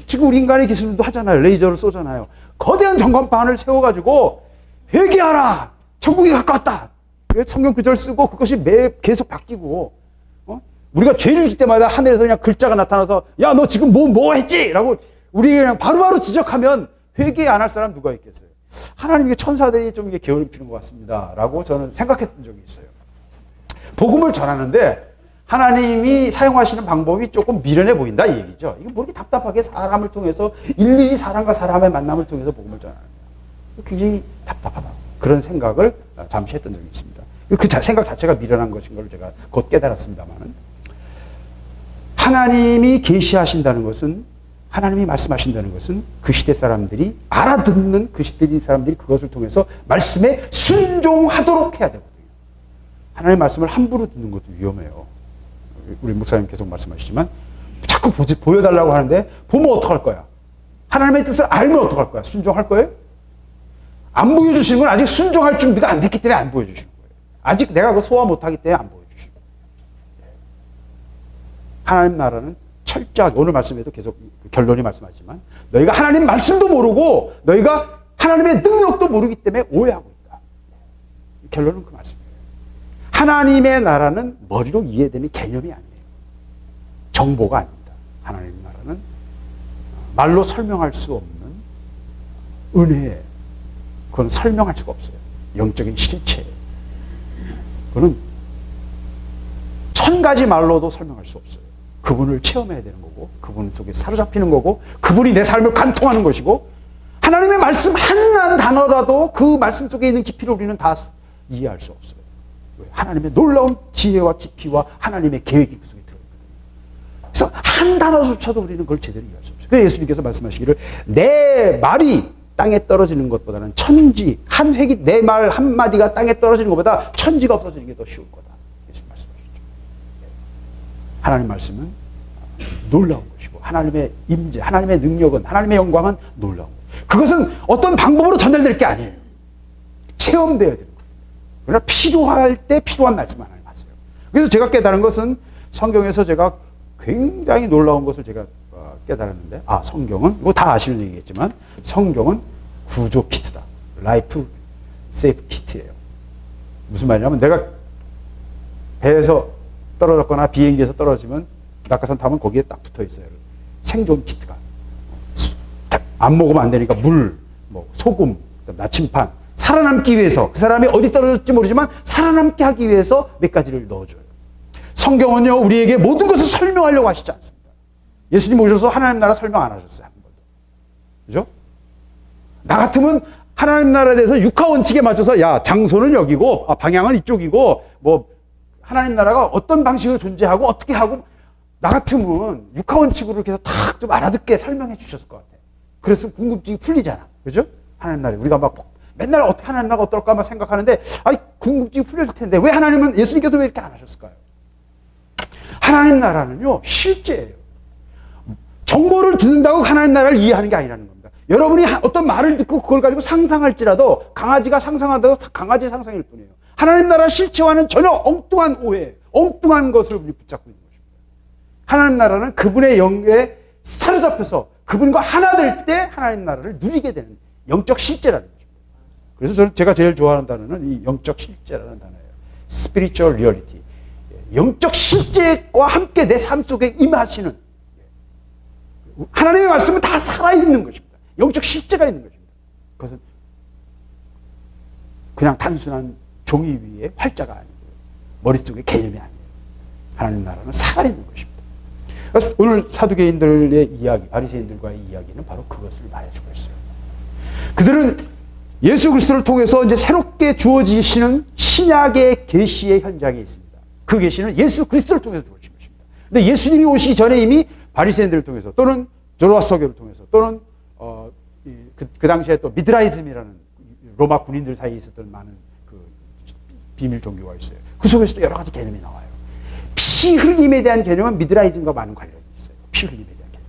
지금 우리 인간의 기술도 하잖아요. 레이저를 쏘잖아요. 거대한 전광판을 세워가지고 회개하라. 천국이 가까웠다. 성경 구절 쓰고 그것이 계속 바뀌고 우리가 죄를 질 때마다 하늘에서 그냥 글자가 나타나서 야 너 지금 뭐 했지? 라고 우리 그냥 바로바로 지적하면 회개 안 할 사람 누가 있겠어요? 하나님의 천사들이 좀 이게 게으르피는 것 같습니다. 라고 저는 생각했던 적이 있어요. 복음을 전하는데 하나님이 사용하시는 방법이 조금 미련해 보인다 이 얘기죠. 이거 뭐 이렇게 답답하게 사람을 통해서 일일이 사람과 사람의 만남을 통해서 복음을 전하는 거예요. 굉장히 답답하다. 그런 생각을 잠시 했던 적이 있습니다. 그 생각 자체가 미련한 것인 걸 제가 곧 깨달았습니다만 하나님이 계시하신다는 것은 하나님이 말씀하신다는 것은 그 시대 사람들이 알아듣는 그 시대 사람들이 그것을 통해서 말씀에 순종하도록 해야 되거든요. 하나님의 말씀을 함부로 듣는 것도 위험해요. 우리 목사님 계속 말씀하시지만 자꾸 보여달라고 하는데 보면 어떡할 거야? 하나님의 뜻을 알면 어떡할 거야? 순종할 거예요? 안 보여주시는 건 아직 순종할 준비가 안 됐기 때문에 안 보여주시는 거예요. 아직 내가 그거 소화 못하기 때문에 안 보여주시는 거예요. 하나님 나라는 철저하게 오늘 말씀에도 계속 결론이 말씀하지만 너희가 하나님 말씀도 모르고 너희가 하나님의 능력도 모르기 때문에 오해하고 있다. 결론은 그 말씀이에요. 하나님의 나라는 머리로 이해되는 개념이 아니에요. 정보가 아닙니다. 하나님의 나라는 말로 설명할 수 없는 은혜예요. 그건 설명할 수가 없어요. 영적인 실체예요. 그건 1000가지 말로도 설명할 수 없어요. 그분을 체험해야 되는 거고 그분 속에 사로잡히는 거고 그분이 내 삶을 관통하는 것이고 하나님의 말씀 한 단어라도 그 말씀 속에 있는 깊이를 우리는 다 이해할 수 없어요. 하나님의 놀라운 지혜와 깊이와 하나님의 계획이 그 속에 들어있거든요. 그래서 한 단어조차도 우리는 그걸 제대로 이해할 수 없어요. 그래서 예수님께서 말씀하시기를 내 말이 땅에 떨어지는 것보다는 천지 한 획이 내 말 한마디가 땅에 떨어지는 것보다 천지가 없어지는 게 더 쉬울 거다. 예수님 말씀하셨죠. 하나님 말씀은 놀라운 것이고 하나님의 임재, 하나님의 능력은 하나님의 영광은 놀라운 거예요. 그것은 어떤 방법으로 전달될 게 아니에요. 체험되어야 되는 거예요. 그러나 필요할 때 필요한 말씀 하나님 하세요. 그래서 제가 깨달은 것은 성경에서 제가 굉장히 놀라운 것을 제가 깨달았는데 성경은 이거 다 아시는 얘기겠지만 성경은 구조 키트다. 라이프 세이프 키트예요. 무슨 말이냐면 내가 배에서 떨어졌거나 비행기에서 떨어지면 낙하산 타면 거기에 딱 붙어 있어요. 생존 키트가. 안 먹으면 안 되니까 물, 소금, 나침판 살아남기 위해서 그 사람이 어디 떨어졌지 모르지만 살아남게 하기 위해서 몇 가지를 넣어줘요. 성경은요 우리에게 모든 것을 설명하려고 하시지 않습니다. 예수님 오셔서 하나님 나라 설명 안 하셨어요. 한 번도. 그죠? 나 같으면 하나님 나라에 대해서 육하 원칙에 맞춰서 야, 장소는 여기고 방향은 이쪽이고 뭐 하나님 나라가 어떤 방식으로 존재하고 어떻게 하고 나 같으면 육하 원칙으로 이렇게 해서 탁 좀 알아듣게 설명해 주셨을 것 같아. 그래서 궁금증이 풀리잖아. 그죠? 하나님 나라에 우리가 막 맨날 어떻게 하나님 나라가 어떨까 막 생각하는데 궁금증이 풀릴 텐데 왜 하나님은 예수님께서 왜 이렇게 안 하셨을까요? 하나님 나라는요 실제예요. 정보를 듣는다고 하나님 나라를 이해하는 게 아니라는 겁니다. 여러분이 어떤 말을 듣고 그걸 가지고 상상할지라도 강아지가 상상한다고 강아지 상상일 뿐이에요. 하나님 나라 실체와는 전혀 엉뚱한 오해, 엉뚱한 것을 우리 붙잡고 있는 것입니다. 하나님 나라는 그분의 영에 사로잡혀서 그분과 하나 될 때 하나님 나라를 누리게 되는 영적 실제라는 것입니다. 그래서 제가 제일 좋아하는 단어는 이 영적 실제라는 단어예요. Spiritual reality. 영적 실제과 함께 내 삶 속에 임하시는 하나님의 말씀은 다 살아있는 것입니다. 영적 실제가 있는 것입니다. 그것은 그냥 단순한 종이 위에 활자가 아니고 머릿속의 개념이 아니에요. 하나님 나라는 살아있는 것입니다. 그래서 오늘 사두개인들의 이야기, 바리새인들과의 이야기는 바로 그것을 말해주고 있어요. 그들은 예수 그리스도를 통해서 이제 새롭게 주어지시는 신약의 계시의 현장에 있습니다. 그 계시는 예수 그리스도를 통해서 주어진 것입니다. 근데 예수님이 오시기 전에 이미 바리새인들을 통해서 또는 조로아스터교를 통해서 또는 그 당시에 또 미드라이즘이라는 로마 군인들 사이에 있었던 많은 그 비밀 종교가 있어요. 그 속에서도 여러 가지 개념이 나와요. 피 흘림에 대한 개념은 미드라이즘과 많은 관련이 있어요. 피 흘림에 대한 개념.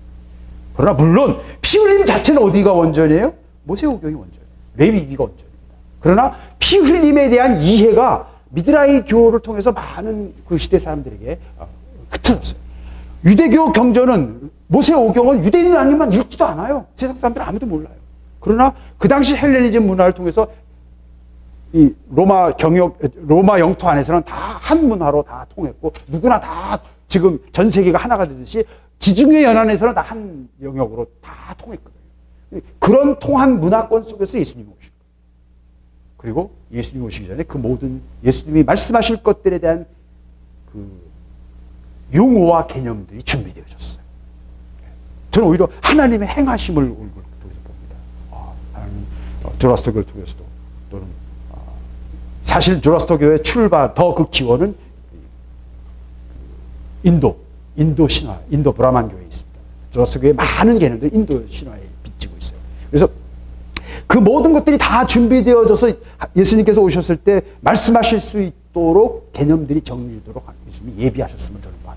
그러나 물론 피 흘림 자체는 어디가 원전이에요? 모세오경이 원전이에요. 레위기가 원전입니다. 그러나 피 흘림에 대한 이해가 미드라이 교를 통해서 많은 그 시대 사람들에게 흩어졌어요. 유대교 경전은 모세오경은 유대인 아니면 읽지도 않아요. 세상 사람들 아무도 몰라요. 그러나 그 당시 헬레니즘 문화를 통해서 이 로마 영토 안에서는 다 한 문화로 다 통했고 누구나 다 지금 전 세계가 하나가 되듯이 지중해 연안에서는 다 한 영역으로 다 통했거든요. 그런 통한 문화권 속에서 예수님이 오신 거예요. 그리고 예수님이 오시기 전에 그 모든 예수님이 말씀하실 것들에 대한 그 용어와 개념들이 준비되어졌어요. 저는 오히려 하나님의 행하심을 통해서 봅니다. 하나님 조라스터교를 통해서도 또는 사실 조라스터교의 출발 더 그 기원은 인도 신화, 인도 브라만교에 있습니다. 조라스터교의 많은 개념들이 인도 신화에 빚지고 있어요. 그래서 그 모든 것들이 다 준비되어져서 예수님께서 오셨을 때 말씀하실 수 있도록 개념들이 정리되도록 예수님이 예비하셨음을 저는 봐요.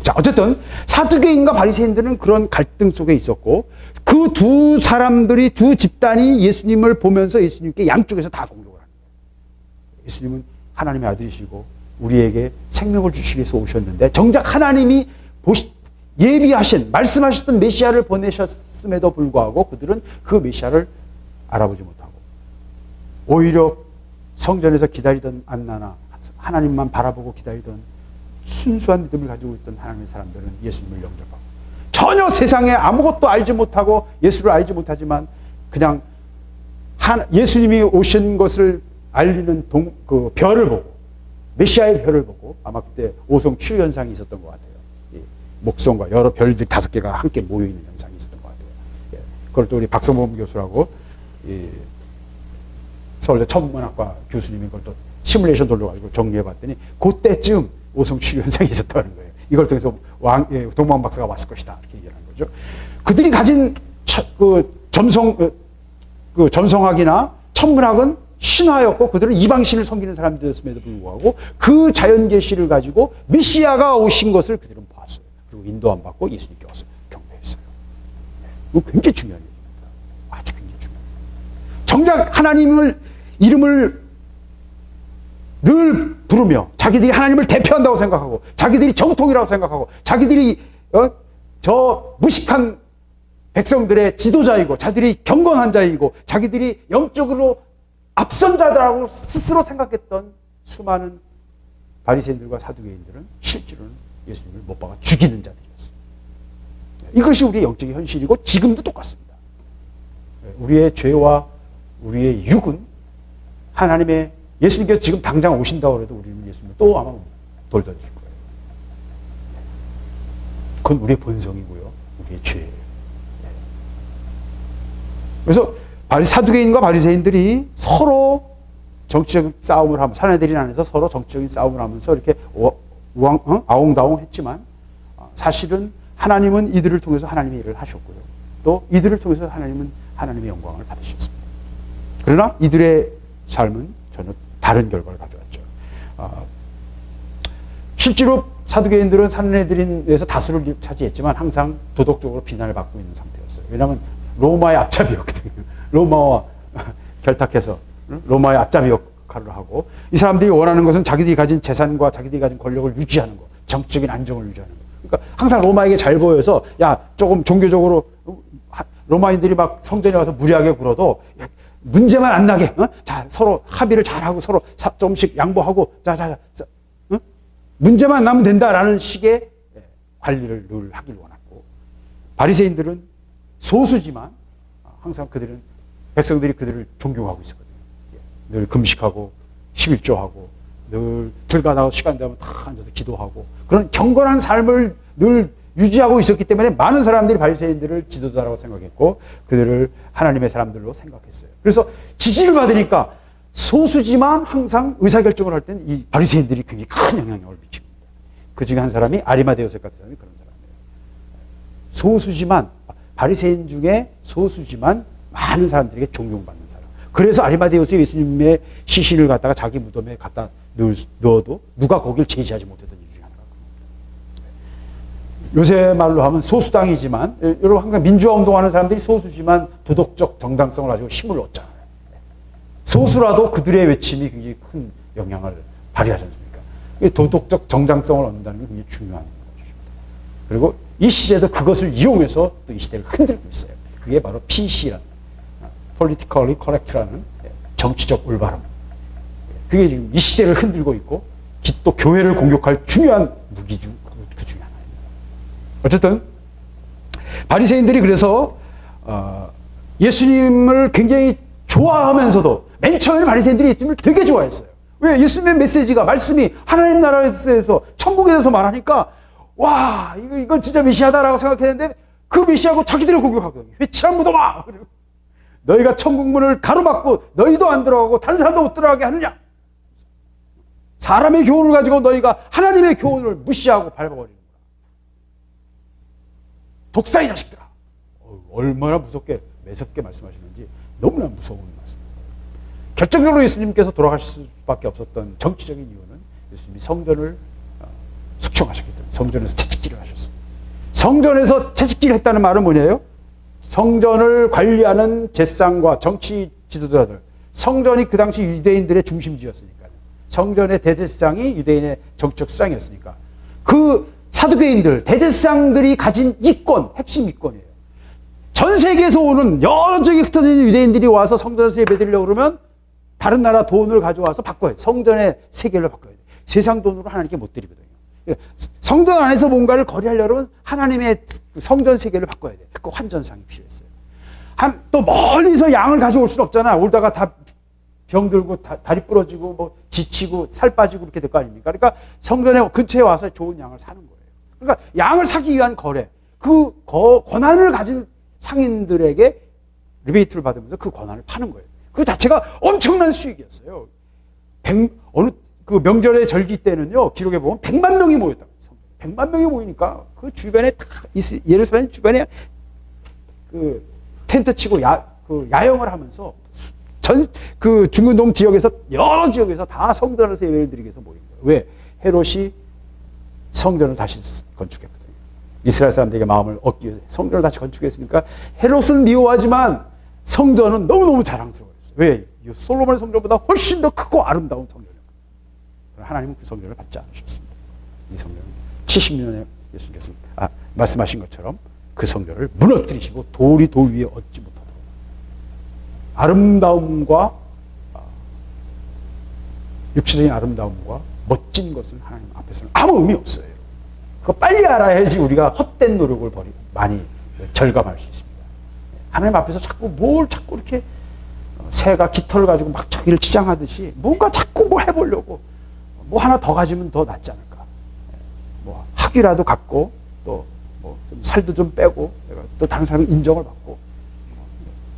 자, 어쨌든 사두개인과 바리새인들은 그런 갈등 속에 있었고 그 두 사람들이 두 집단이 예수님을 보면서 예수님께 양쪽에서 다 공격을 합니다. 예수님은 하나님의 아들이시고 우리에게 생명을 주시기 위해서 오셨는데 정작 하나님이 예비하신 말씀하셨던 메시아를 보내셨음에도 불구하고 그들은 그 메시아를 알아보지 못하고 오히려 성전에서 기다리던 안나나 하나님만 바라보고 기다리던 순수한 믿음을 가지고 있던 하나님의 사람들은 예수님을 영접하고 전혀 세상에 아무것도 알지 못하고 예수를 알지 못하지만 그냥 예수님이 오신 것을 알리는 그 별을 보고 메시아의 별을 보고 아마 그때 오성 치유 현상이 있었던 것 같아요. 목성과 여러 별들 5개가 함께 모여있는 현상이 있었던 것 같아요. 그걸 또 우리 박성범 교수라고 서울대 천문학과 교수님이 그걸 또 시뮬레이션 돌려가지고 정리해봤더니 그때쯤 오성 치유 현상이 있었다는 거예요. 이걸 통해서 동방 박사가 왔을 것이다 이렇게 얘기하는 거죠. 그들이 가진 전성학이나 천문학은 신화였고 그들은 이방신을 섬기는 사람들이었음에도 불구하고 그 자연계시를 가지고 메시아가 오신 것을 그들은 봤어요. 그리고 인도 안 받고 예수님께 와서 경배했어요. 이거 굉장히 중요한 얘기입니다. 아주 굉장히 중요합니다. 정작 하나님을 이름을 늘 부르며 자기들이 하나님을 대표한다고 생각하고 자기들이 정통이라고 생각하고 자기들이 저 무식한 백성들의 지도자이고 자기들이 경건한 자이고 자기들이 영적으로 앞선 자들하고 스스로 생각했던 수많은 바리새인들과 사두개인들은 실제로는 예수님을 못 박아 죽이는 자들이었어요. 이것이 우리의 영적인 현실이고 지금도 똑같습니다. 우리의 죄와 우리의 육은 하나님의 예수님께서 지금 당장 오신다고 해도 우리는 예수님을 또 아마 돌 던질 거예요. 그건 우리의 본성이고요. 우리의 죄예요. 그래서 사두개인과 바리새인들이 서로 정치적 싸움을 하면서 사내들인 안에서 서로 정치적인 싸움을 하면서 이렇게 아웅다웅 했지만 사실은 하나님은 이들을 통해서 하나님의 일을 하셨고요. 또 이들을 통해서 하나님은 하나님의 영광을 받으셨습니다. 그러나 이들의 삶은 전혀 다른 결과를 가져왔죠. 실제로 사두개인들은 사내들인에서 다수를 차지했지만 항상 도덕적으로 비난을 받고 있는 상태였어요. 왜냐하면 로마의 앞잡이였거든요. 로마와 결탁해서 로마의 앞잡이 역할을 하고, 이 사람들이 원하는 것은 자기들이 가진 재산과 자기들이 가진 권력을 유지하는 것, 정치적인 안정을 유지하는 것. 그러니까 항상 로마에게 잘 보여서 야 조금 종교적으로 로마인들이 막 성전에 와서 무리하게 굴어도 문제만 안 나게 자 서로 합의를 잘하고 서로 조금씩 양보하고 자 문제만 나면 된다라는 식의 관리를 늘 하길 원했고, 바리새인들은 소수지만 항상 그들은 백성들이 그들을 존경하고 있었거든요. 늘 금식하고 11조하고 늘 들가나고 시간 되면 다 앉아서 기도하고 그런 경건한 삶을 늘 유지하고 있었기 때문에 많은 사람들이 바리새인들을 지도자라고 생각했고 그들을 하나님의 사람들로 생각했어요. 그래서 지지를 받으니까 소수지만 항상 의사결정을 할 때는 이 바리새인들이 굉장히 큰 영향력을 미칩니다. 그 중에 한 사람이 아리마데오세 같은 사람이 그런 사람이에요. 소수지만 바리새인 중에 소수지만 많은 사람들에게 존경받는 사람. 그래서 아리마데오스 예수님의 시신을 갖다가 자기 무덤에 갖다 넣어도 누가 거길 제지하지 못했던 이유 중에 하나가 그겁니다. 요새 말로 하면 소수당이지만, 여러분 항상 민주화 운동하는 사람들이 소수지만 도덕적 정당성을 가지고 힘을 얻잖아요. 소수라도 그들의 외침이 굉장히 큰 영향을 발휘하지 않습니까? 도덕적 정당성을 얻는다는 게 굉장히 중요한 것입니다. 그리고 이 시대도 그것을 이용해서 또 이 시대를 흔들고 있어요. 그게 바로 PC라는, politically correct라는 정치적 올바름. 그게 지금 이 시대를 흔들고 있고 또 교회를 공격할 중요한 무기 중 그 중에 하나입니다. 어쨌든 바리새인들이 그래서 예수님을 굉장히 좋아하면서도 맨 처음에 바리새인들이 예수님을 되게 좋아했어요. 왜? 예수님의 메시지가, 말씀이 하나님 나라에서 천국에 대해서 말하니까 와 이건 진짜 메시아다라고 생각했는데 그 메시아고 자기들을 공격하거든요. 회칠한 무덤아! 너희가 천국 문을 가로막고 너희도 안 들어가고 다른 사람도 못 들어가게 하느냐? 사람의 교훈을 가지고 너희가 하나님의 교훈을 무시하고 밟아버리는 거야. 독사의 자식들아. 얼마나 무섭게 매섭게 말씀하시는지 너무나 무서운 말씀입니다. 결정적으로 예수님께서 돌아가실 수밖에 없었던 정치적인 이유는 예수님이 성전을 숙청하셨기 때문에 성전에서 채찍질을 하셨어요. 성전에서 채찍질을 했다는 말은 뭐냐요? 성전을 관리하는 제상과 정치 지도자들, 성전이 그 당시 유대인들의 중심지였으니까요. 성전의 대제사장이 유대인의 정치적 수장이었으니까 그 사두개인들, 대제사장들이 가진 이권, 핵심 이권이에요. 전 세계에서 오는 여러 지역에 흩어진 유대인들이 와서 성전에서 예배드리려고 그러면 다른 나라 돈을 가져와서 바꿔야 돼. 성전의 세계를 바꿔야 돼. 세상 돈으로 하나님께 못 드리거든요. 성전 안에서 뭔가를 거래하려면 하나님의 성전 세계를 바꿔야 돼. 그 환전상이 필요했어요. 또 멀리서 양을 가져올 수는 없잖아. 올다가 다 병들고 다리 부러지고 뭐 지치고 살 빠지고 그렇게 될 거 아닙니까? 그러니까 성전에 근처에 와서 좋은 양을 사는 거예요. 그러니까 양을 사기 위한 거래. 그 권한을 가진 상인들에게 리베이트를 받으면서 그 권한을 파는 거예요. 그 자체가 엄청난 수익이었어요. 어느 그 명절의 절기 때는요, 기록에 보면 100만 명이 모였다. 100만 명이 모이니까 그 주변에 다 예루살렘 주변에 그 텐트 치고 야영을 하면서 그 중근동 지역에서 여러 지역에서 다 성전에서 예배를 드리기 위해서 모인 거예요. 왜? 헤롯이 성전을 다시 건축했거든요. 이스라엘 사람들에게 마음을 얻기 위해서 성전을 다시 건축했으니까 헤롯은 미워하지만 성전은 너무너무 자랑스러워했어요. 왜? 솔로몬의 성전보다 훨씬 더 크고 아름다운 성전이었거든요. 하나님은 그 성전을 받지 않으셨습니다. 이 성전은 70년에 예수님께서 말씀하신 것처럼 그 성전을 무너뜨리시고 돌이 돌 위에 얻지 못하도록 아름다움과 육체적인 아름다움과 멋진 것은 하나님 앞에서는 아무 의미 없어요. 그거 빨리 알아야지 우리가 헛된 노력을 많이 절감할 수 있습니다. 하나님 앞에서 자꾸 이렇게 새가 깃털을 가지고 막 자기를 치장하듯이 뭔가 자꾸 뭐 해보려고 뭐 하나 더 가지면 더 낫지 않을까. 뭐 학위라도 갖고 또 뭐 살도 좀 빼고 또 다른 사람의 인정을 받고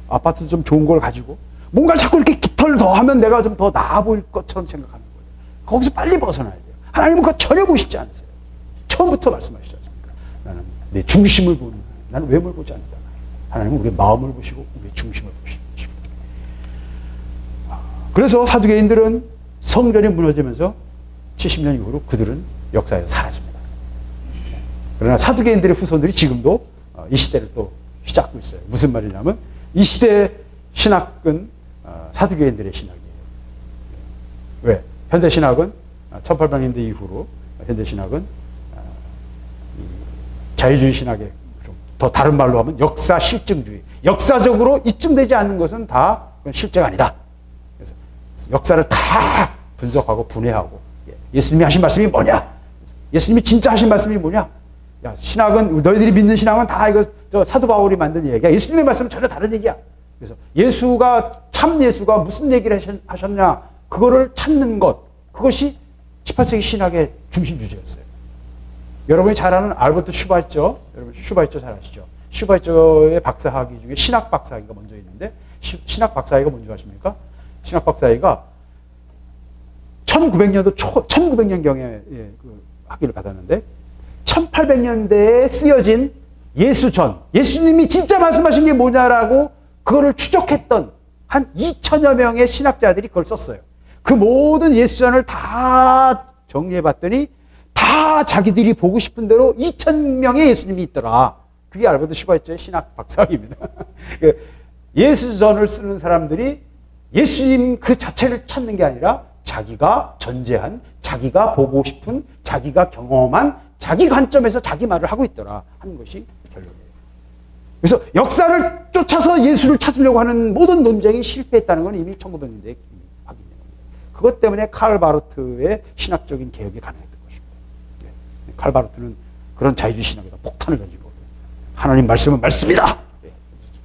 아파트도 좀 좋은 걸 가지고 뭔가를 자꾸 이렇게 깃털 더 하면 내가 좀 더 나아 보일 것처럼 생각하는 거예요. 거기서 빨리 벗어나야 돼요. 하나님은 그거 전혀 보시지 않으세요. 처음부터 말씀하시지 않습니까? 나는 내 중심을 보는, 나는 외모를 보지 않는다. 하나님은 우리의 마음을 보시고 우리의 중심을 보시고. 그래서 사두개인들은 성전이 무너지면서 70년 이후로 그들은 역사에서 사라집니다. 그러나 사두개인들의 후손들이 지금도 이 시대를 또 휘잡고 있어요. 무슨 말이냐면 이 시대의 신학은 사두개인들의 신학이에요. 왜? 현대신학은 1800년대 이후로 현대신학은 자유주의 신학의 더 다른 말로 하면 역사 실증주의. 역사적으로 입증되지 않는 것은 다 실제가 아니다. 그래서 역사를 다 분석하고 분해하고 예수님이 하신 말씀이 뭐냐? 예수님이 진짜 하신 말씀이 뭐냐? 야, 신학은 너희들이 믿는 신학은 다 이거 사도 바울이 만든 얘기야. 예수님의 말씀은 전혀 다른 얘기야. 그래서 예수가 참 예수가 무슨 얘기를 하셨냐? 그거를 찾는 것. 그것이 18세기 신학의 중심 주제였어요. 여러분이 잘 아는 알버트 슈바이처, 여러분 슈바이처 잘 아시죠? 슈바이처의 박사학위 중에 신학 박사학위가 먼저 있는데 신학 박사학위가 뭔지 아십니까? 신학 박사학위가 1900년도 1900년경에 그 학위를 받았는데 1800년대에 쓰여진 예수전, 예수님이 진짜 말씀하신 게 뭐냐라고 그거를 추적했던 한 2000여 명의 신학자들이 그걸 썼어요. 그 모든 예수전을 다 정리해봤더니 다 자기들이 보고 싶은 대로 2000명의 예수님이 있더라. 그게 알버트 슈바이처의 신학 박사학위입니다. 예수전을 쓰는 사람들이 예수님 그 자체를 찾는 게 아니라 자기가 전제한, 자기가 보고 싶은, 자기가 경험한 자기 관점에서 자기 말을 하고 있더라 하는 것이 결론이에요. 그래서 역사를 쫓아서 예수를 찾으려고 하는 모든 논쟁이 실패했다는 건 이미 1900년대에 확인된 겁니다. 그것 때문에 칼 바르트의 신학적인 개혁이 가능했던 것입니다. 네. 칼 바르트는 그런 자유주의 신학에다 폭탄을 던진 거거든요. 하나님 말씀은 말씀이다! 네.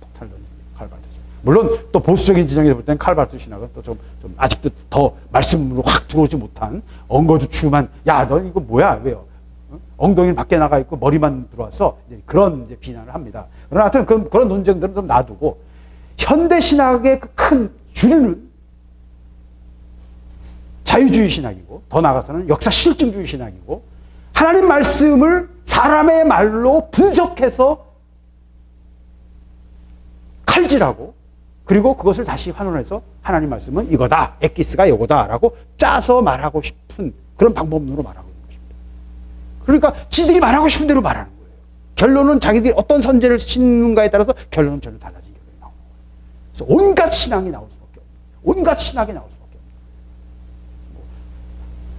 폭탄을 던진 칼 바르트. 물론 또 보수적인 진영에서 볼 때는 칼 바르트 신학은 또 좀 아직도 더 말씀으로 확 들어오지 못한 엉거주춤한 야, 너 이거 뭐야? 왜요? 엉덩이는 밖에 나가 있고 머리만 들어와서 그런 비난을 합니다. 그러나 하여튼 그런 논쟁들은 좀 놔두고 현대 신학의 큰 주류는 자유주의 신학이고 더 나아가서는 역사 실증주의 신학이고 하나님 말씀을 사람의 말로 분석해서 칼질하고 그리고 그것을 다시 환원해서 하나님 말씀은 이거다, 엑기스가 이거다라고 짜서 말하고 싶은 그런 방법론으로 말하고 있는 것입니다. 그러니까 지들이 말하고 싶은 대로 말하는 거예요. 결론은 자기들이 어떤 선제를 심는가에 따라서 결론은 전혀 달라진 결론이 나오는 거예요. 그래서 온갖 신앙이 나올 수밖에 없는 거예요. 온갖 신학이 나올 수밖에 없는 거예요.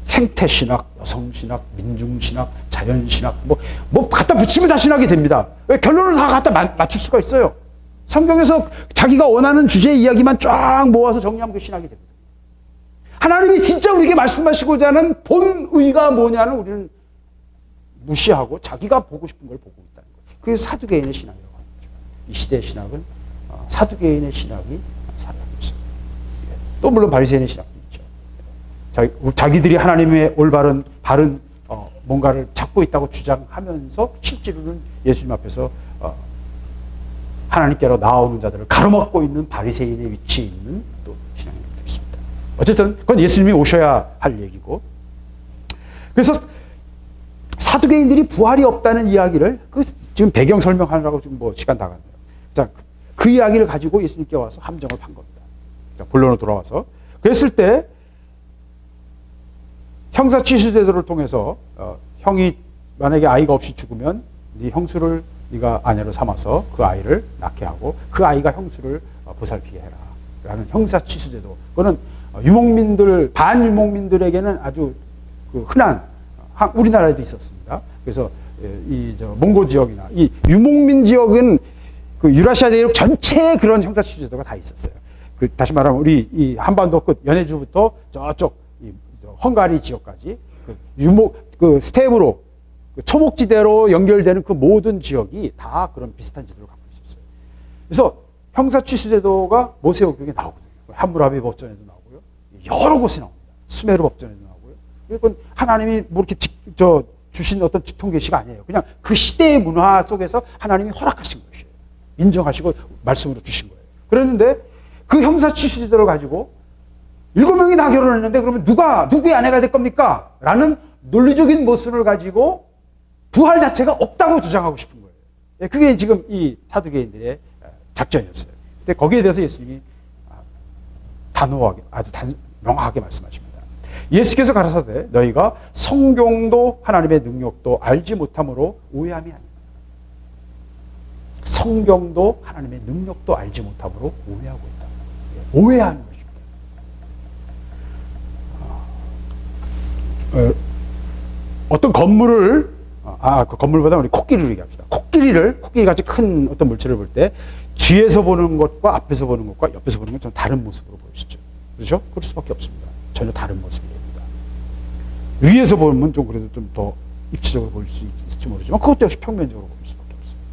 생태신학, 여성신학, 민중신학, 자연신학 뭐 갖다 붙이면 다 신학이 됩니다. 왜 결론을 다 갖다 맞출 수가 있어요. 성경에서 자기가 원하는 주제 이야기만 쫙 모아서 정리하면 그 신학이 됩니다. 하나님이 진짜 우리에게 말씀하시고자 하는 본의가 뭐냐는 우리는 무시하고 자기가 보고 싶은 걸 보고 있다는 거예요. 그게 사두개인의 신학이라고 하는 거죠. 이 시대의 신학은 사두개인의 신학이 살아가고 있습니다. 또 물론 바리새인의 신학도 있죠. 자기들이 하나님의 올바른 바른 뭔가를 찾고 있다고 주장하면서 실제로는 예수님 앞에서 하나님께로 나오는 자들을 가로막고 있는 바리새인의 위치에 있는 또 신앙이 있습니다. 어쨌든 그건 예수님이 오셔야 할 얘기고, 그래서 사두개인들이 부활이 없다는 이야기를 지금 배경 설명하느라고 지금 뭐 시간 다 갔네요. 자, 그 이야기를 가지고 예수님께 와서 함정을 판 겁니다. 자, 본론으로 돌아와서 그랬을 때 형사 취수제도를 통해서 형이 만약에 아이가 없이 죽으면 네 형수를 네가 아내로 삼아서 그 아이를 낳게 하고 그 아이가 형수를 보살피게 해라 라는 형사 취수제도. 그거는 유목민들, 반유목민들에게는 아주 흔한, 우리나라에도 있었습니다. 그래서 이 몽고 지역이나 이 유목민 지역은 그 유라시아 대륙 전체에 그런 형사 취수제도가 다 있었어요. 다시 말하면 우리 이 한반도 끝 연해주부터 저쪽 헝가리 지역까지 스텝으로 초목지대로 연결되는 그 모든 지역이 다 그런 비슷한 지도를 갖고 있었어요. 그래서 형사취수제도가 모세오경에 나오거든요. 함무라비 법전에도 나오고요. 여러 곳에 나옵니다. 수메르 법전에도 나오고요. 그건 하나님이 뭐 이렇게 주신 어떤 직통 계시가 아니에요. 그냥 그 시대의 문화 속에서 하나님이 허락하신 것이에요. 인정하시고 말씀으로 주신 거예요. 그랬는데 그 형사 출신들을 가지고 7명이 다 결혼했는데 그러면 누구의 아내가 될 겁니까? 라는 논리적인 모순을 가지고 부활 자체가 없다고 주장하고 싶은 거예요. 그게 지금 이 사두개인들의 작전이었어요. 근데 거기에 대해서 예수님이 단호하게, 아주 명확하게 말씀하십니다. 예수께서 가라사대 너희가 성경도 하나님의 능력도 알지 못함으로 오해함이 아니라 성경도 하나님의 능력도 알지 못함으로 오해하고 있다. 오해하는 것입니다. 어떤 건물을 그 건물보다 우리 코끼리를 얘기합시다. 코끼리 같이 큰 어떤 물체를 볼 때 뒤에서 보는 것과 앞에서 보는 것과 옆에서 보는 건 좀 다른 모습으로 보이시죠. 그렇죠? 그럴 수밖에 없습니다. 전혀 다른 모습입니다. 위에서 보면 좀 그래도 좀 더 입체적으로 보일 수 있을지 모르지만 그것도 역시 평면적으로 보일 수밖에 없습니다.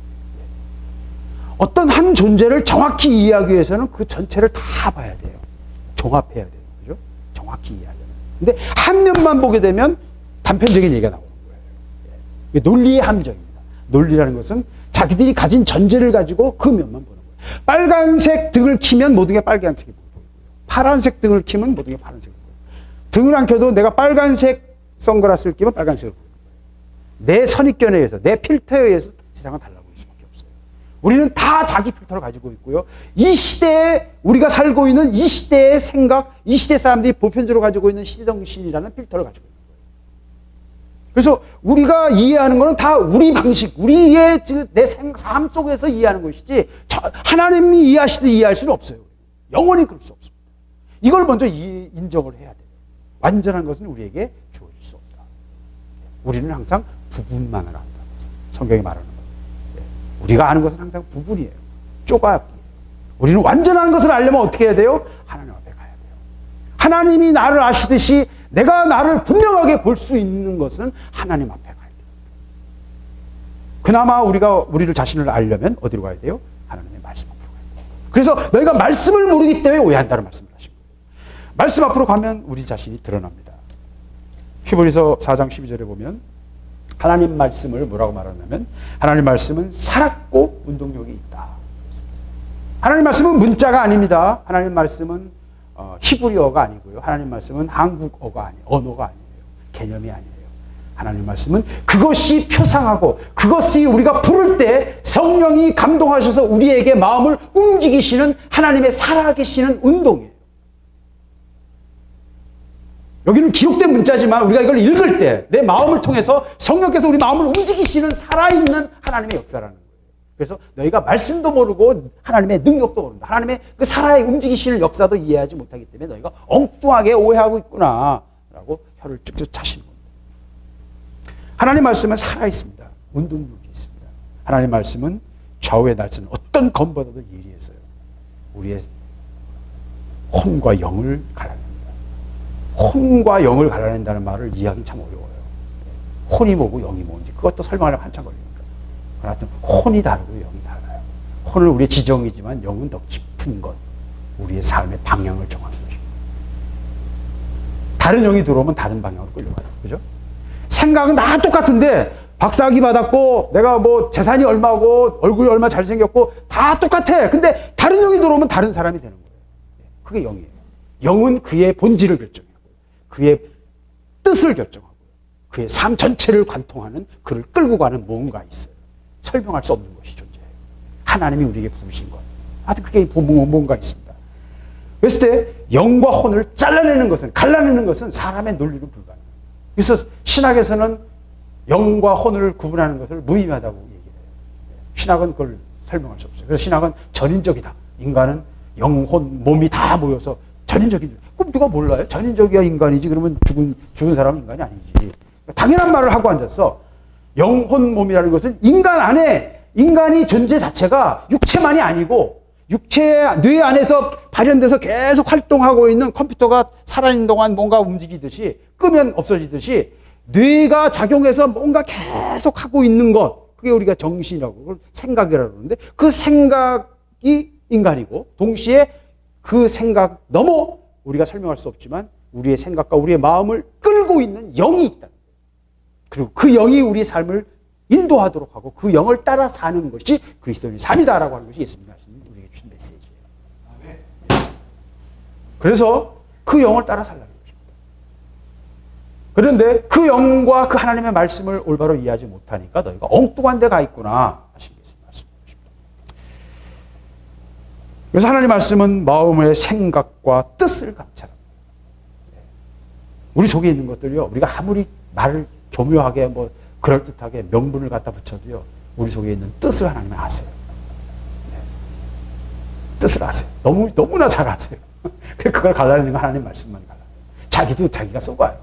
어떤 한 존재를 정확히 이해하기 위해서는 그 전체를 다 봐야 돼요. 종합해야 돼요. 그죠? 정확히 이해하려면. 근데 한 면만 보게 되면 단편적인 얘기가 나오는 거예요. 논리의 함정입니다. 논리라는 것은 자기들이 가진 전제를 가지고 그 면만 보는 거예요. 빨간색 등을 키면 모든 게 빨간색이 보이고요. 파란색 등을 키면 모든 게 파란색이 보여요. 등을 안 켜도 내가 빨간색 선글라스를 끼면 빨간색을 보여요. 내 선입견에 의해서, 내 필터에 의해서 세상은 달라 보일 수밖에 없어요. 우리는 다 자기 필터를 가지고 있고요. 이 시대에 우리가 살고 있는 이 시대의 생각, 이 시대 사람들이 보편적으로 가지고 있는 시대정신이라는 필터를 가지고 있는 거예요. 그래서 우리가 이해하는 것은 다 우리 방식, 우리의 내 삶 속에서 이해하는 것이지 하나님이 이해하시듯 이해할 수는 없어요. 영원히 그럴 수 없습니다. 이걸 먼저 인정을 해야 돼요. 완전한 것은 우리에게 주어질 수 없다. 우리는 항상 부분만을 안다. 성경이 말하는 것. 우리가 아는 것은 항상 부분이에요. 조각이에요. 우리는 완전한 것을 알려면 어떻게 해야 돼요? 하나님 앞에 가야 돼요. 하나님이 나를 아시듯이 내가 나를 분명하게 볼 수 있는 것은 하나님 앞에 가야 돼요. 그나마 우리를 자신을 알려면 어디로 가야 돼요? 하나님의 말씀 앞으로 가야 돼요. 그래서 너희가 말씀을 모르기 때문에 오해한다는 말씀을 하신 거예요. 말씀 앞으로 가면 우리 자신이 드러납니다. 히브리서 4장 12절에 보면 하나님 말씀을 뭐라고 말하냐면 하나님 말씀은 살았고 운동력이 있다. 하나님 말씀은 문자가 아닙니다. 하나님 말씀은 히브리어가 아니고요. 하나님 말씀은 한국어가 아니에요. 언어가 아니에요. 개념이 아니에요. 하나님 말씀은 그것이 표상하고 그것이 우리가 부를 때 성령이 감동하셔서 우리에게 마음을 움직이시는 하나님의 살아계시는 운동이에요. 여기는 기록된 문자지만 우리가 이걸 읽을 때 내 마음을 통해서 성령께서 우리 마음을 움직이시는 살아있는 하나님의 역사라는 거예요. 그래서 너희가 말씀도 모르고 하나님의 능력도 모른다. 하나님의 그 살아 움직이시는 역사도 이해하지 못하기 때문에 너희가 엉뚱하게 오해하고 있구나 라고 혀를 쭉쭉 차시는 겁니다. 하나님 말씀은 살아있습니다. 운동력이 있습니다. 하나님 말씀은 좌우의 날선 어떤 검보다도 예리해서요. 우리의 혼과 영을 갈라냅니다. 혼과 영을 갈라낸다는 말을 이해하기 참 어려워요. 혼이 뭐고 영이 뭔지 그것도 설명하려면 한참 걸립니다. 하여튼 혼이 다르고 영이 달라요. 혼은 우리의 지정이지만 영은 더 깊은 것, 우리의 삶의 방향을 정하는 것입니다. 다른 영이 들어오면 다른 방향으로 끌려가요. 그죠? 생각은 다 똑같은데 박사학위 받았고 내가 뭐 재산이 얼마고 얼굴이 얼마 잘생겼고 다 똑같아. 근데 다른 영이 들어오면 다른 사람이 되는 거예요. 그게 영이에요. 영은 그의 본질을 결정해요. 그의 뜻을 결정하고 그의 삶 전체를 관통하는 그를 끌고 가는 뭔가 있어요. 설명할 수 없는 것이 존재해요. 하나님이 우리에게 부르신 것. 하여튼 그게 뭔가 있습니다. 그랬을 때 영과 혼을 잘라내는 것은, 갈라내는 것은 사람의 논리로 불가능해요. 그래서 신학에서는 영과 혼을 구분하는 것을 무의미하다고 얘기해요. 신학은 그걸 설명할 수 없어요. 그래서 신학은 전인적이다. 인간은 영, 혼, 몸이 다 모여서 전인적인. 그럼 누가 몰라요? 전인적이야 인간이지. 그러면 죽은 사람은 인간이 아니지. 당연한 말을 하고 앉았어. 영혼 몸이라는 것은 인간 안에 인간이 존재 자체가 육체만이 아니고 뇌 안에서 발현돼서 계속 활동하고 있는 컴퓨터가 살아있는 동안 뭔가 움직이듯이 끄면 없어지듯이 뇌가 작용해서 뭔가 계속 하고 있는 것, 그게 우리가 정신이라고 그걸 생각이라고 그러는데 그 생각이 인간이고 동시에 그 생각 넘어 우리가 설명할 수 없지만 우리의 생각과 우리의 마음을 끌고 있는 영이 있다. 그리고 그 영이 우리 삶을 인도하도록 하고 그 영을 따라 사는 것이 그리스도인의 삶이다라고 하는 것이 예수님이 하시는 우리에게 주신 메시지예요. 그래서 그 영을 따라 살라는 것입니다. 그런데 그 영과 그 하나님의 말씀을 올바로 이해하지 못하니까 너희가 엉뚱한 데 가 있구나 하신 말씀입니다. 그래서 하나님 말씀은 마음의 생각과 뜻을 감찰합니다. 우리 속에 있는 것들요, 우리가 아무리 말을 교묘하게 뭐 그럴듯하게 명분을 갖다 붙여도요, 우리 속에 있는 뜻을 하나님은 아세요. 뜻을 아세요. 너무나 잘 아세요. 그걸 갈라내는 건 하나님 말씀만 갈라내요. 자기도 자기가 속아요.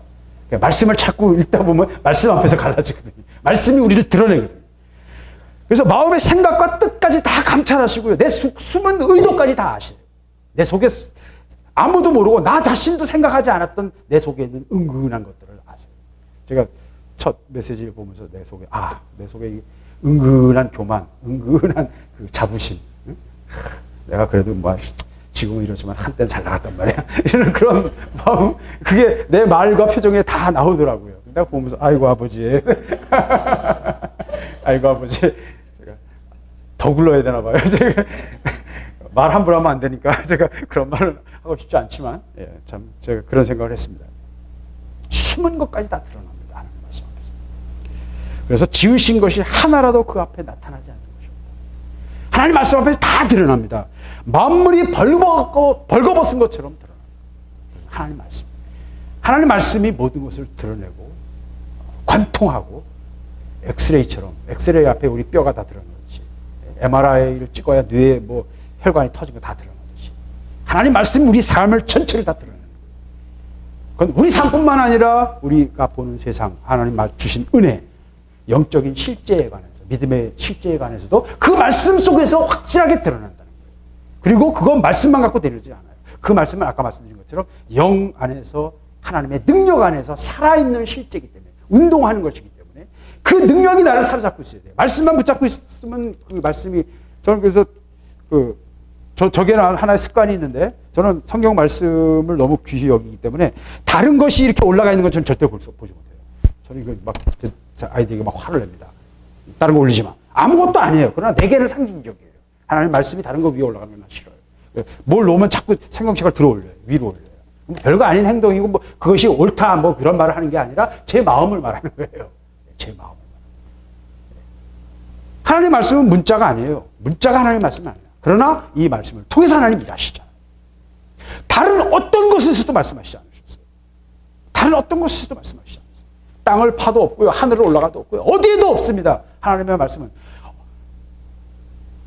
말씀을 찾고 읽다 보면 말씀 앞에서 갈라지거든요. 말씀이 우리를 드러내거든요. 그래서 마음의 생각과 뜻까지 다 감찰하시고요. 내 숨은 의도까지 다 아시요. 내 속에 아무도 모르고 나 자신도 생각하지 않았던 내 속에 있는 은근한 것들을 아세요. 제가 첫 메시지를 보면서 내 속에 이 은근한 교만, 은근한 그 자부심. 응? 내가 그래도 뭐 지금은 이러지만 한때는 잘 나갔단 말이야. 이런 그런 마음, 그게 내 말과 표정에 다 나오더라고요. 내가 보면서 아이고 아버지, 아이고 아버지, 제가 더 굴러야 되나 봐요. 제가 말 함부로 하면 안 되니까 제가 그런 말을 하고 싶지 않지만, 참 제가 그런 생각을 했습니다. 숨은 것까지 다 드러납니다. 하나님 말씀 앞에서. 그래서 지으신 것이 하나라도 그 앞에 나타나지 않는 것입니다. 하나님 말씀 앞에서 다 드러납니다. 만물이 벌거벗은 것처럼 드러납니다. 하나님 말씀이 모든 것을 드러내고 관통하고 엑스레이처럼, 엑스레이 앞에 우리 뼈가 다 드러나듯이, MRI를 찍어야 뇌에 뭐 혈관이 터진 거 다 드러나듯이, 하나님 말씀이 우리 삶을 전체를 다 드러내는 거예요. 그건 우리 삶뿐만 아니라 우리가 보는 세상, 하나님 주신 은혜, 영적인 실제에 관해서, 믿음의 실제에 관해서도 그 말씀 속에서 확실하게 드러난다는 거예요. 그리고 그건 말씀만 갖고 되지 않아요. 그 말씀은 아까 말씀드린 것처럼 영 안에서, 하나님의 능력 안에서 살아있는 실제이기 때문에, 운동하는 것이기 때문에 그 능력이 나를 사로잡고 있어야 돼요. 말씀만 붙잡고 있으면 그 말씀이, 저는 그래서 저게 하나의 습관이 있는데, 저는 성경 말씀을 너무 귀히 여기기 때문에 다른 것이 이렇게 올라가 있는 건 저는 절대 보지 못해요. 저는 이거 막 아이들에게 막 화를 냅니다. 다른 거 올리지 마. 아무것도 아니에요. 그러나 내게는 상징적이에요. 하나님 말씀이 다른 거 위에 올라가는 건 난 싫어요. 뭘 놓으면 자꾸 성경책을 들어 올려요. 위로 올려요. 별거 아닌 행동이고, 뭐 그것이 옳다 뭐 그런 말을 하는 게 아니라 제 마음을 말하는 거예요. 제 마음을. 하나님 말씀은 문자가 아니에요. 문자가 하나님 말씀은 아니에요. 그러나 이 말씀을 통해서 하나님 일하시잖아요. 다른 어떤 것에서도 말씀하시지 않으셨어요. 다른 어떤 것에서도 말씀하시지 않으셨어요. 땅을 파도 없고요. 하늘을 올라가도 없고요. 어디에도 없습니다. 하나님의 말씀은.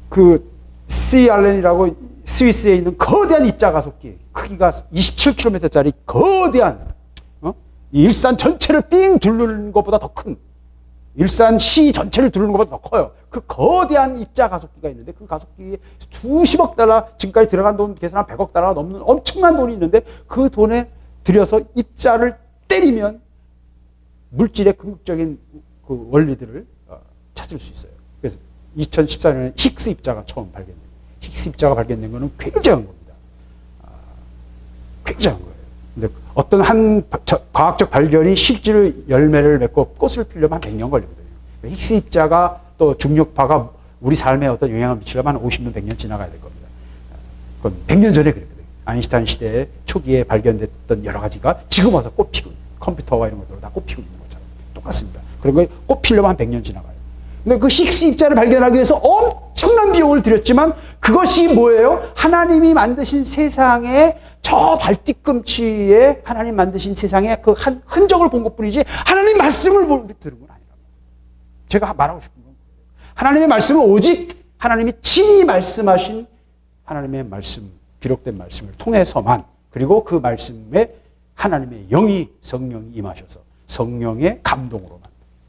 그 CRN이라고 스위스에 있는 거대한 입자 가속기, 크기가 27km짜리 거대한, 이 일산 전체를 삥 둘르는 것보다 더 큰, 일산시 전체를 두르는 것보다 더 커요. 그 거대한 입자 가속기가 있는데, 그 가속기에 수십억 달러, 지금까지 들어간 돈 계산한 100억 달러가 넘는 엄청난 돈이 있는데, 그 돈에 들여서 입자를 때리면 물질의 궁극적인 그 원리들을 찾을 수 있어요. 그래서 2014년에 힉스 입자가 처음 발견돼요. 힉스 입자가 발견된 것은 굉장한 겁니다. 굉장한 거예요. 근데 어떤 한 과학적 발견이 실제로 열매를 맺고 꽃을 피우려면 한 100년 걸리거든요. 힉스 입자가 또 중력파가 우리 삶에 어떤 영향을 미치려면 한 50년, 100년 지나가야 될 겁니다. 그건 100년 전에 그랬거든요. 아인슈타인 시대에 초기에 발견됐던 여러 가지가 지금 와서 꽃피고, 컴퓨터와 이런 것들로 다 꽃피고 있는 것처럼 똑같습니다. 그런 거 꽃피려면 한 100년 지나가요. 근데 그 힉스 입자를 발견하기 위해서 엄청난 비용을 들였지만, 그것이 뭐예요? 하나님이 만드신 세상에, 저 발뒤꿈치에 하나님 만드신 세상에 그 흔적을 본 것뿐이지 하나님 말씀을 들은 건 아니라고. 제가 말하고 싶은 건 하나님의 말씀은 오직 하나님이 친히 말씀하신 하나님의 말씀, 기록된 말씀을 통해서만, 그리고 그 말씀에 하나님의 영이, 성령이 임하셔서 성령의 감동으로만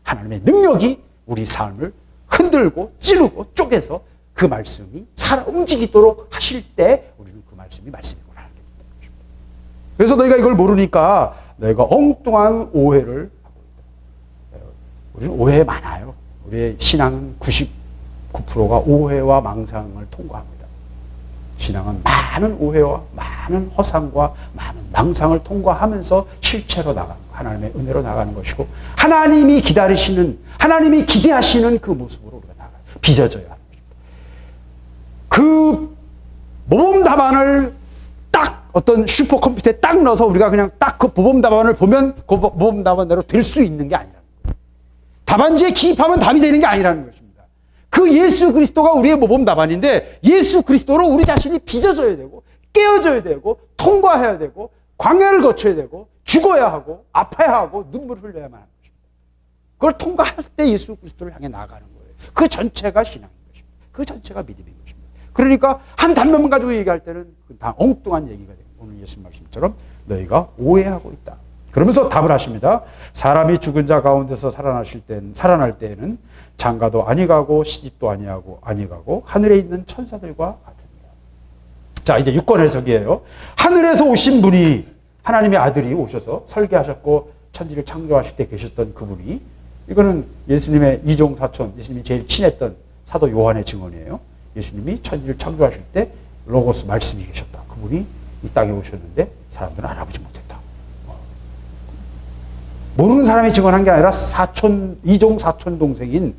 하나님의 능력이 우리 삶을 흔들고 찌르고 쪼개서 그 말씀이 살아 움직이도록 하실 때 우리는 그 말씀이 말씀이구나 하는 것입니다. 그래서 너희가 이걸 모르니까 너희가 엉뚱한 오해를 하고 있다. 우리는 오해 많아요. 우리의 신앙은 99%가 오해와 망상을 통과합니다. 신앙은 많은 오해와 많은 허상과 많은 망상을 통과하면서 실체로 나가는 거, 하나님의 은혜로 나가는 것이고, 하나님이 기다리시는, 하나님이 기대하시는 그 모습으로 우리가 나가요. 빚어져야 하는 것입니다. 그 모범 답안을 딱 어떤 슈퍼컴퓨터에 딱 넣어서 우리가 그냥 딱 그 모범 답안을 보면 그 모범 답안대로 될 수 있는 게 아니라는 거예요. 답안지에 기입하면 답이 되는 게 아니라는 것입니다. 그 예수 그리스도가 우리의 모범 답안인데 예수 그리스도로 우리 자신이 빚어져야 되고 깨어져야 되고 통과해야 되고 광야를 거쳐야 되고 죽어야 하고 아파야 하고 눈물을 흘려야만 하는 것입니다. 그걸 통과할 때 예수 그리스도를 향해 나아가는 거예요. 그 전체가 신앙인 것입니다. 그 전체가 믿음인 것입니다. 그러니까 한 단면만 가지고 얘기할 때는 다 엉뚱한 얘기가 돼요. 오늘 예수 말씀처럼 너희가 오해하고 있다. 그러면서 답을 하십니다. 사람이 죽은 자 가운데서 살아날 때에는 장가도 아니가고 시집도 아니가고 하늘에 있는 천사들과 같으니라. 자, 이제 6권 해석이에요. 하늘에서 오신 분이 하나님의 아들이 오셔서 설계하셨고 천지를 창조하실 때 계셨던 그분이, 이거는 예수님의 이종 사촌, 예수님이 제일 친했던 사도 요한의 증언이에요. 예수님이 천지를 창조하실 때 로고스 말씀이 계셨다. 그분이 이 땅에 오셨는데 사람들은 알아보지 못했다. 모르는 사람이 증언한 게 아니라 이종 사촌 동생인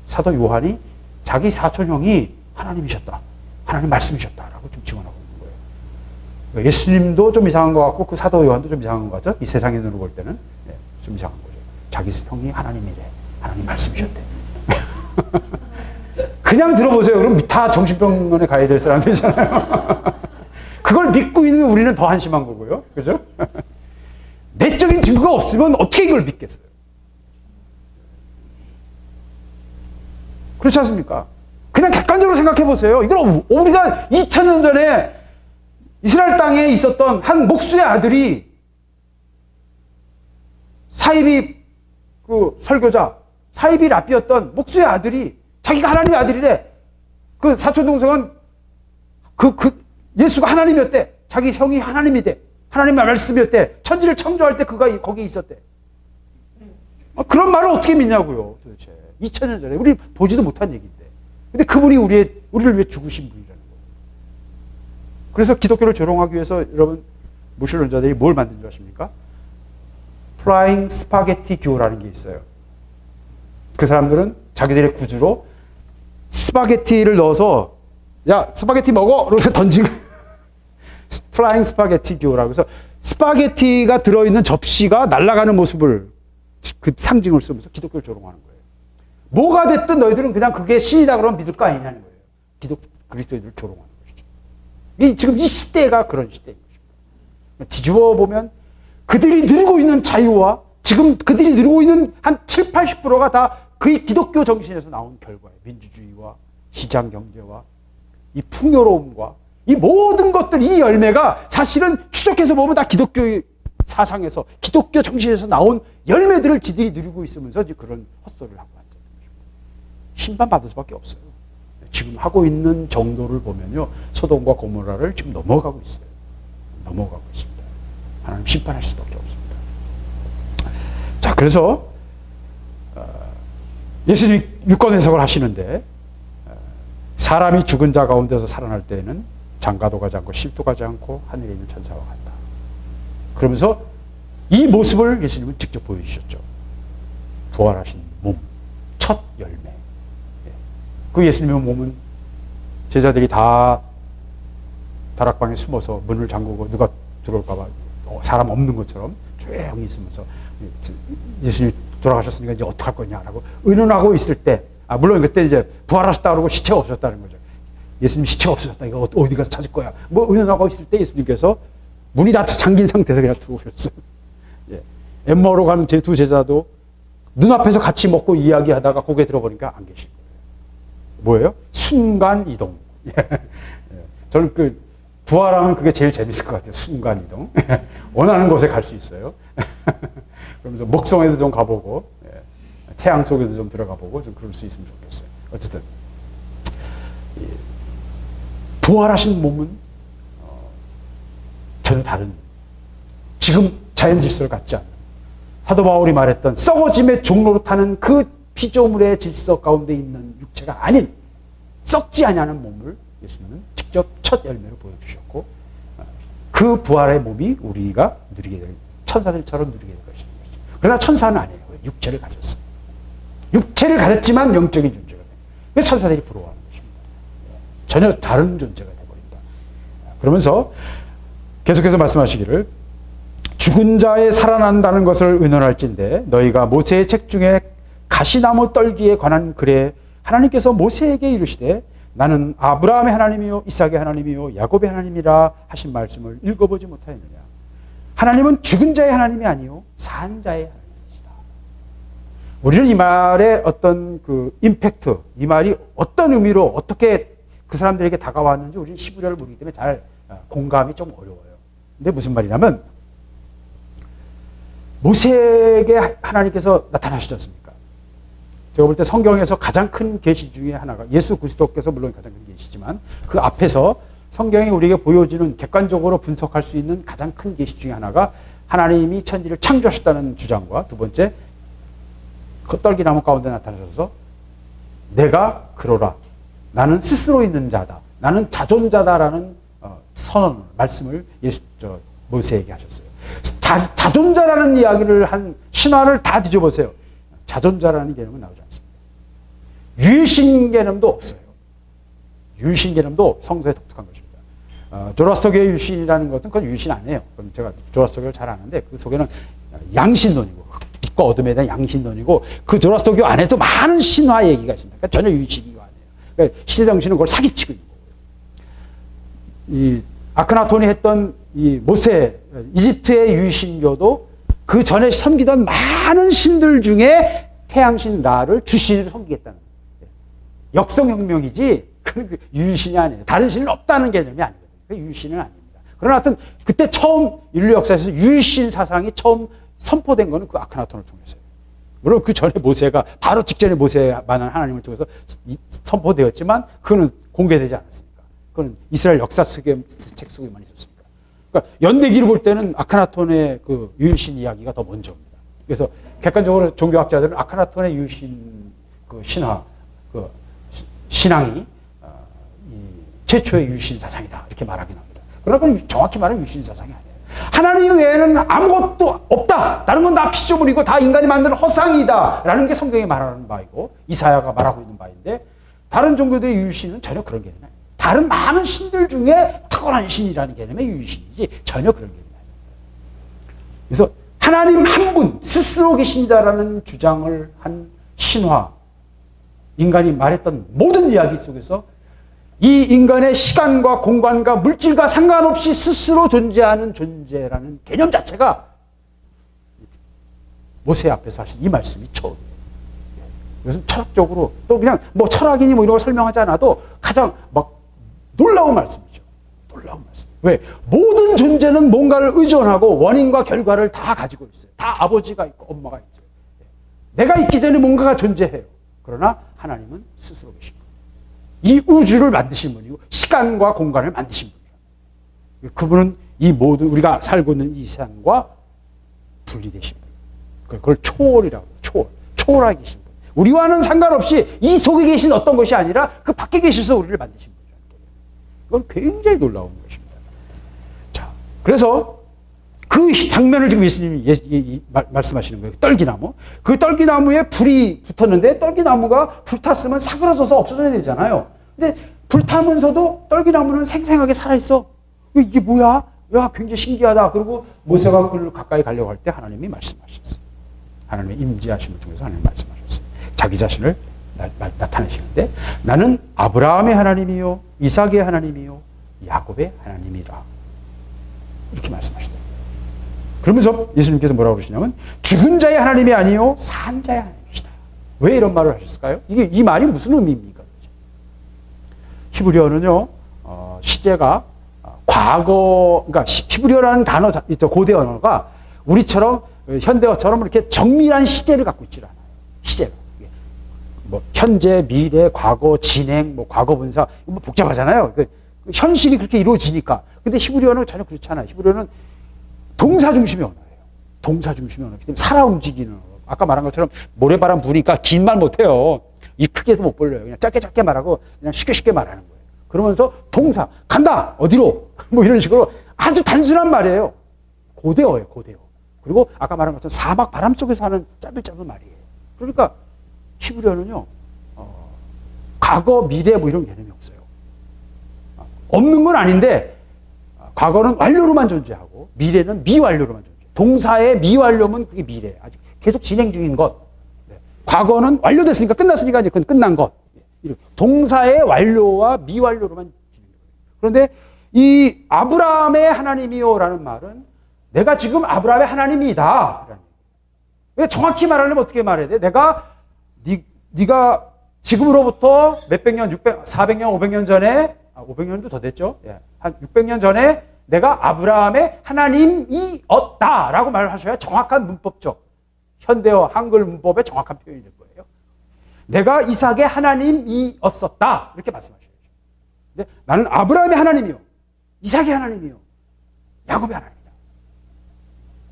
사도 요한이 자기 사촌 형이 하나님이셨다. 하나님 말씀이셨다라고 좀 증언하고 있는 거예요. 예수님도 좀 이상한 것 같고 그 사도 요한도 좀 이상한 것 같죠. 이 세상의 눈으로 볼 때는 좀 이상한 거죠. 자기 형이 하나님이래. 하나님 말씀이셨대. 그냥 들어보세요. 그럼 다 정신병원에 가야 될 사람들이잖아요. 그걸 믿고 있는 우리는 더 한심한 거고요. 그죠? 내적인 증거가 없으면 어떻게 이걸 믿겠어요? 그렇지 않습니까? 그냥 객관적으로 생각해 보세요. 이걸 우리가 2000년 전에 이스라엘 땅에 있었던 한 목수의 아들이 사이비 그 설교자, 사이비 랍비였던 목수의 아들이 자기가 하나님의 아들이래. 그 사촌 동생은 예수가 하나님이었대. 자기 형이 하나님이 돼. 하나님의 말씀이었대. 천지를 창조할 때 그가 거기 있었대. 그런 말을 어떻게 믿냐고요, 도대체. 2000년 전에. 우리 보지도 못한 얘기인데. 근데 그분이 우리를 위해 죽으신 분이라는 거예요. 그래서 기독교를 조롱하기 위해서 여러분, 무신론자들이 뭘 만든 줄 아십니까? 플라잉 스파게티 교라는 게 있어요. 그 사람들은 자기들의 구주로 스파게티를 넣어서 야, 스파게티 먹어! 그러면서 던지고 플라잉 스파게티 교라고 해서 스파게티가 들어있는 접시가 날아가는 모습을 그 상징을 쓰면서 기독교를 조롱하는 거예요. 뭐가 됐든 너희들은 그냥 그게 신이다 그러면 믿을 거 아니냐는 거예요. 그리스도인들을 조롱하는 것이죠. 지금 이 시대가 그런 시대인 것입니다. 뒤집어 보면 그들이 누리고 있는 자유와 지금 그들이 누리고 있는 한 7, 80%가 다 그 기독교 정신에서 나온 결과예요. 민주주의와 시장 경제와 이 풍요로움과 이 모든 것들, 이 열매가 사실은 추적해서 보면 다 기독교의 사상에서, 기독교 정신에서 나온 열매들을 지들이 누리고 있으면서 이제 그런 헛소리를 하고 앉아있는 것입니다. 심판받을 수밖에 없어요. 지금 하고 있는 정도를 보면요, 소돔과 고모라를 지금 넘어가고 있어요. 넘어가고 있습니다. 하나님 심판할 수밖에 없습니다. 자, 그래서 예수님이 유권 해석을 하시는데, 사람이 죽은 자 가운데서 살아날 때에는 장가도 가지 않고 시집도 가지 않고 하늘에 있는 천사와 같다. 그러면서 이 모습을 예수님은 직접 보여주셨죠. 부활하신 몸, 첫 열매. 그 예수님의 몸은 제자들이 다 다락방에 숨어서 문을 잠그고 누가 들어올까 봐 사람 없는 것처럼 조용히 있으면서 예수님이 돌아가셨으니까 이제 어떡할 거냐라고 의논하고 있을 때, 물론 그때 이제 부활하셨다 그러고 시체가 없어졌다는 거죠. 예수님 시체가 없어졌다. 이거 어디 가서 찾을 거야. 뭐 의논하고 있을 때 예수님께서 문이 다 잠긴 상태에서 그냥 들어오셨어요. 예. 엠마오로 가는 제 두 제자도 눈앞에서 같이 먹고 이야기하다가 고개 들어보니까 안 계신 거예요. 뭐예요? 순간 이동. 예. 저는 부활하면 그게 제일 재밌을 것 같아요. 순간 이동. 원하는 곳에 갈 수 있어요. 그러면서 목성에도 좀 가보고, 태양 속에도 좀 들어가 보고, 좀 그럴 수 있으면 좋겠어요. 어쨌든 부활하신 몸은 전혀 다른, 지금 자연 질서를 갖지 않는, 사도 바울이 말했던 썩어짐의 종로로 타는 그 피조물의 질서 가운데 있는 육체가 아닌 썩지 아니하는 몸을 예수님은 직접 첫 열매로 보여주셨고, 그 부활의 몸이 우리가 누리게 될, 천사들처럼 누리게 될 것입니다. 그러나 천사는 아니에요. 육체를 가졌어요. 육체를 가졌지만 영적인 존재가 돼요. 그래서 천사들이 부러워하는 것입니다. 전혀 다른 존재가 되어버린다. 그러면서 계속해서 말씀하시기를 죽은 자의 살아난다는 것을 의논할진대 너희가 모세의 책 중에 가시나무 떨기에 관한 글에 하나님께서 모세에게 이르시되 나는 아브라함의 하나님이요 이삭의 하나님이요 야곱의 하나님이라 하신 말씀을 읽어보지 못하였느냐. 하나님은 죽은 자의 하나님이 아니요 산 자의 하나님이시다. 우리는 이 말의 어떤 그 임팩트, 이 말이 어떤 의미로 어떻게 그 사람들에게 다가왔는지 우리는 히브리어를 모르기 때문에 잘 공감이 좀 어려워요. 근데 무슨 말이냐면 모세에게 하나님께서 나타나시지 않습니까? 제가 볼 때 성경에서 가장 큰 계시 중에 하나가 예수 그리스도께서 물론 가장 큰 계시지만 그 앞에서 성경이 우리에게 보여주는 객관적으로 분석할 수 있는 가장 큰 계시 중에 하나가 하나님이 천지를 창조하셨다는 주장과 두 번째 그 떨기나무 가운데 나타나셔서 내가 그러라. 나는 스스로 있는 자다. 나는 자존자다라는 선언, 말씀을 모세에게 하셨어요. 자존자라는 이야기를 한 신화를 다 뒤져보세요. 자존자라는 개념은 나오지 않습니다. 유일신 개념도 없어요. 유일신 개념도 성서에 독특한 것입니다. 조라스터교의 유일신이라는 것은 그건 유일신 아니에요. 그럼 제가 조라스터교를 잘 아는데 그 속에는 양신론이고 빛과 어둠에 대한 양신론이고 그 조라스터교 안에도 많은 신화 얘기가 있습니다. 그러니까 전혀 유일신이 아니에요. 그러니까 시대정신은 그걸 사기치고 있는 거예요. 이 아크나톤이 했던 이 모세, 이집트의 유신교도 그 전에 섬기던 많은 신들 중에 태양신 라를 주신으로 섬기겠다는 거예요. 역성혁명이지 그 유신이 아니에요. 다른 신은 없다는 개념이 아니거든요. 유신은 아닙니다. 그러나 하여튼 그때 처음 인류 역사에서 유신 사상이 처음 선포된 거는 그 아크나톤을 통해서요. 물론 그 전에 모세가 바로 직전에 모세만한 하나님을 통해서 선포되었지만 그거는 공개되지 않았습니다. 그건 이스라엘 역사 책 속에만 있었습니다. 그러니까 연대기를 볼 때는 아크나톤의 그 유일신 이야기가 더 먼저입니다. 그래서 객관적으로 종교학자들은 아크나톤의 유일신 그 신화, 그 신앙이 이 최초의 유일신 사상이다 이렇게 말하긴 합니다. 그러나 그건 정확히 말하면 유일신 사상이 아니에요. 하나님 외에는 아무것도 없다. 다른 건 다 피조물이고 다 인간이 만든 허상이다. 라는 게 성경이 말하는 바이고 이사야가 말하고 있는 바인데 다른 종교들의 유일신은 전혀 그런 개념이 아니에요. 다른 많은 신들 중에 탁월한 신이라는 개념의 유일신이지 전혀 그런 개념이 아닙니다. 그래서 하나님 한 분 스스로 계신다라는 주장을 한 신화, 인간이 말했던 모든 이야기 속에서 이 인간의 시간과 공간과 물질과 상관없이 스스로 존재하는 존재라는 개념 자체가 모세 앞에서 하신 이 말씀이 처음이에요. 그래서 철학적으로 또 그냥 뭐 철학이니 뭐 이런 거 설명하지 않아도 가장 막 놀라운 말씀이죠. 놀라운 말씀. 왜? 모든 존재는 뭔가를 의존하고 원인과 결과를 다 가지고 있어요. 다 아버지가 있고 엄마가 있죠. 내가 있기 전에 뭔가가 존재해요. 그러나 하나님은 스스로 계신 거예요. 이 우주를 만드신 분이고 시간과 공간을 만드신 분이에요. 그분은 이 모든 우리가 살고 있는 이 세상과 분리되신 분. 그걸 초월이라고 해요. 초월하게 계신 분. 우리와는 상관없이 이 속에 계신 어떤 것이 아니라 그 밖에 계셔서 우리를 만드신 분이라는 거예요. 그건 굉장히 놀라운 것입니다. 자, 그래서 그 장면을 지금 예수님이 말씀하시는 거예요. 떨기나무. 그 떨기나무에 불이 붙었는데 떨기나무가 불탔으면 사그러져서 없어져야 되잖아요. 근데 불타면서도 떨기나무는 생생하게 살아있어. 이게 뭐야? 야, 굉장히 신기하다. 그리고 모세가 그를 가까이 가려고 할 때 하나님이 말씀하셨어요. 하나님의 임재하심을 통해서 하나님이 말씀하셨어요. 자기 자신을 나타내시는데 나는 아브라함의 하나님이요 이삭의 하나님이요 야곱의 하나님이라. 이렇게 말씀하시더라고요. 그러면서 예수님께서 뭐라고 그러시냐면 죽은 자의 하나님이 아니요 산 자의 하나님이시다. 왜 이런 말을 하셨을까요? 이 말이 무슨 의미입니까? 히브리어는요 시제가 과거, 그러니까 히브리어라는 단어, 고대 언어가 우리처럼 현대어처럼 이렇게 정밀한 시제를 갖고 있지 않아요. 시제가 뭐 현재, 미래, 과거, 진행, 뭐 과거 분사 뭐 복잡하잖아요. 현실이 그렇게 이루어지니까. 근데 히브리어는 전혀 그렇지 않아요. 히브리어는 동사 중심의 언어예요. 동사 중심의 언어이기 때문에 살아 움직이는 언어. 아까 말한 것처럼 모래바람 부니까 긴 말 못해요. 입 크게도 못 벌려요. 그냥 짧게 말하고 그냥 쉽게 말하는 거예요. 그러면서 동사, 간다! 어디로? 뭐 이런 식으로 아주 단순한 말이에요. 고대어예요, 고대어. 그리고 아까 말한 것처럼 사막 바람 속에서 하는 짧은 말이에요. 그러니까 히브리어는요, 과거, 미래 뭐 이런 개념이 없어요. 없는 건 아닌데 과거는 완료로만 존재하고 미래는 미완료로만 존재해요. 동사의 미완료면 그게 미래. 아직 계속 진행 중인 것. 과거는 완료됐으니까 끝났으니까 이제 그건 끝난 것. 동사의 완료와 미완료로만 진행돼요. 그런데 이 아브라함의 하나님이요라는 말은 내가 지금 아브라함의 하나님이다. 정확히 말하려면 어떻게 말해야 돼? 내가 네가 지금으로부터 몇백 년, 400년, 500년 전에 500년도 더 됐죠? 한 600년 전에 내가 아브라함의 하나님이었다라고 말을 하셔야 정확한 문법적 현대어 한글 문법의 정확한 표현이 될 거예요. 내가 이삭의 하나님이었었다 이렇게 말씀하셔야죠. 근데 나는 아브라함의 하나님이요, 이삭의 하나님이요, 야곱의 하나님이다.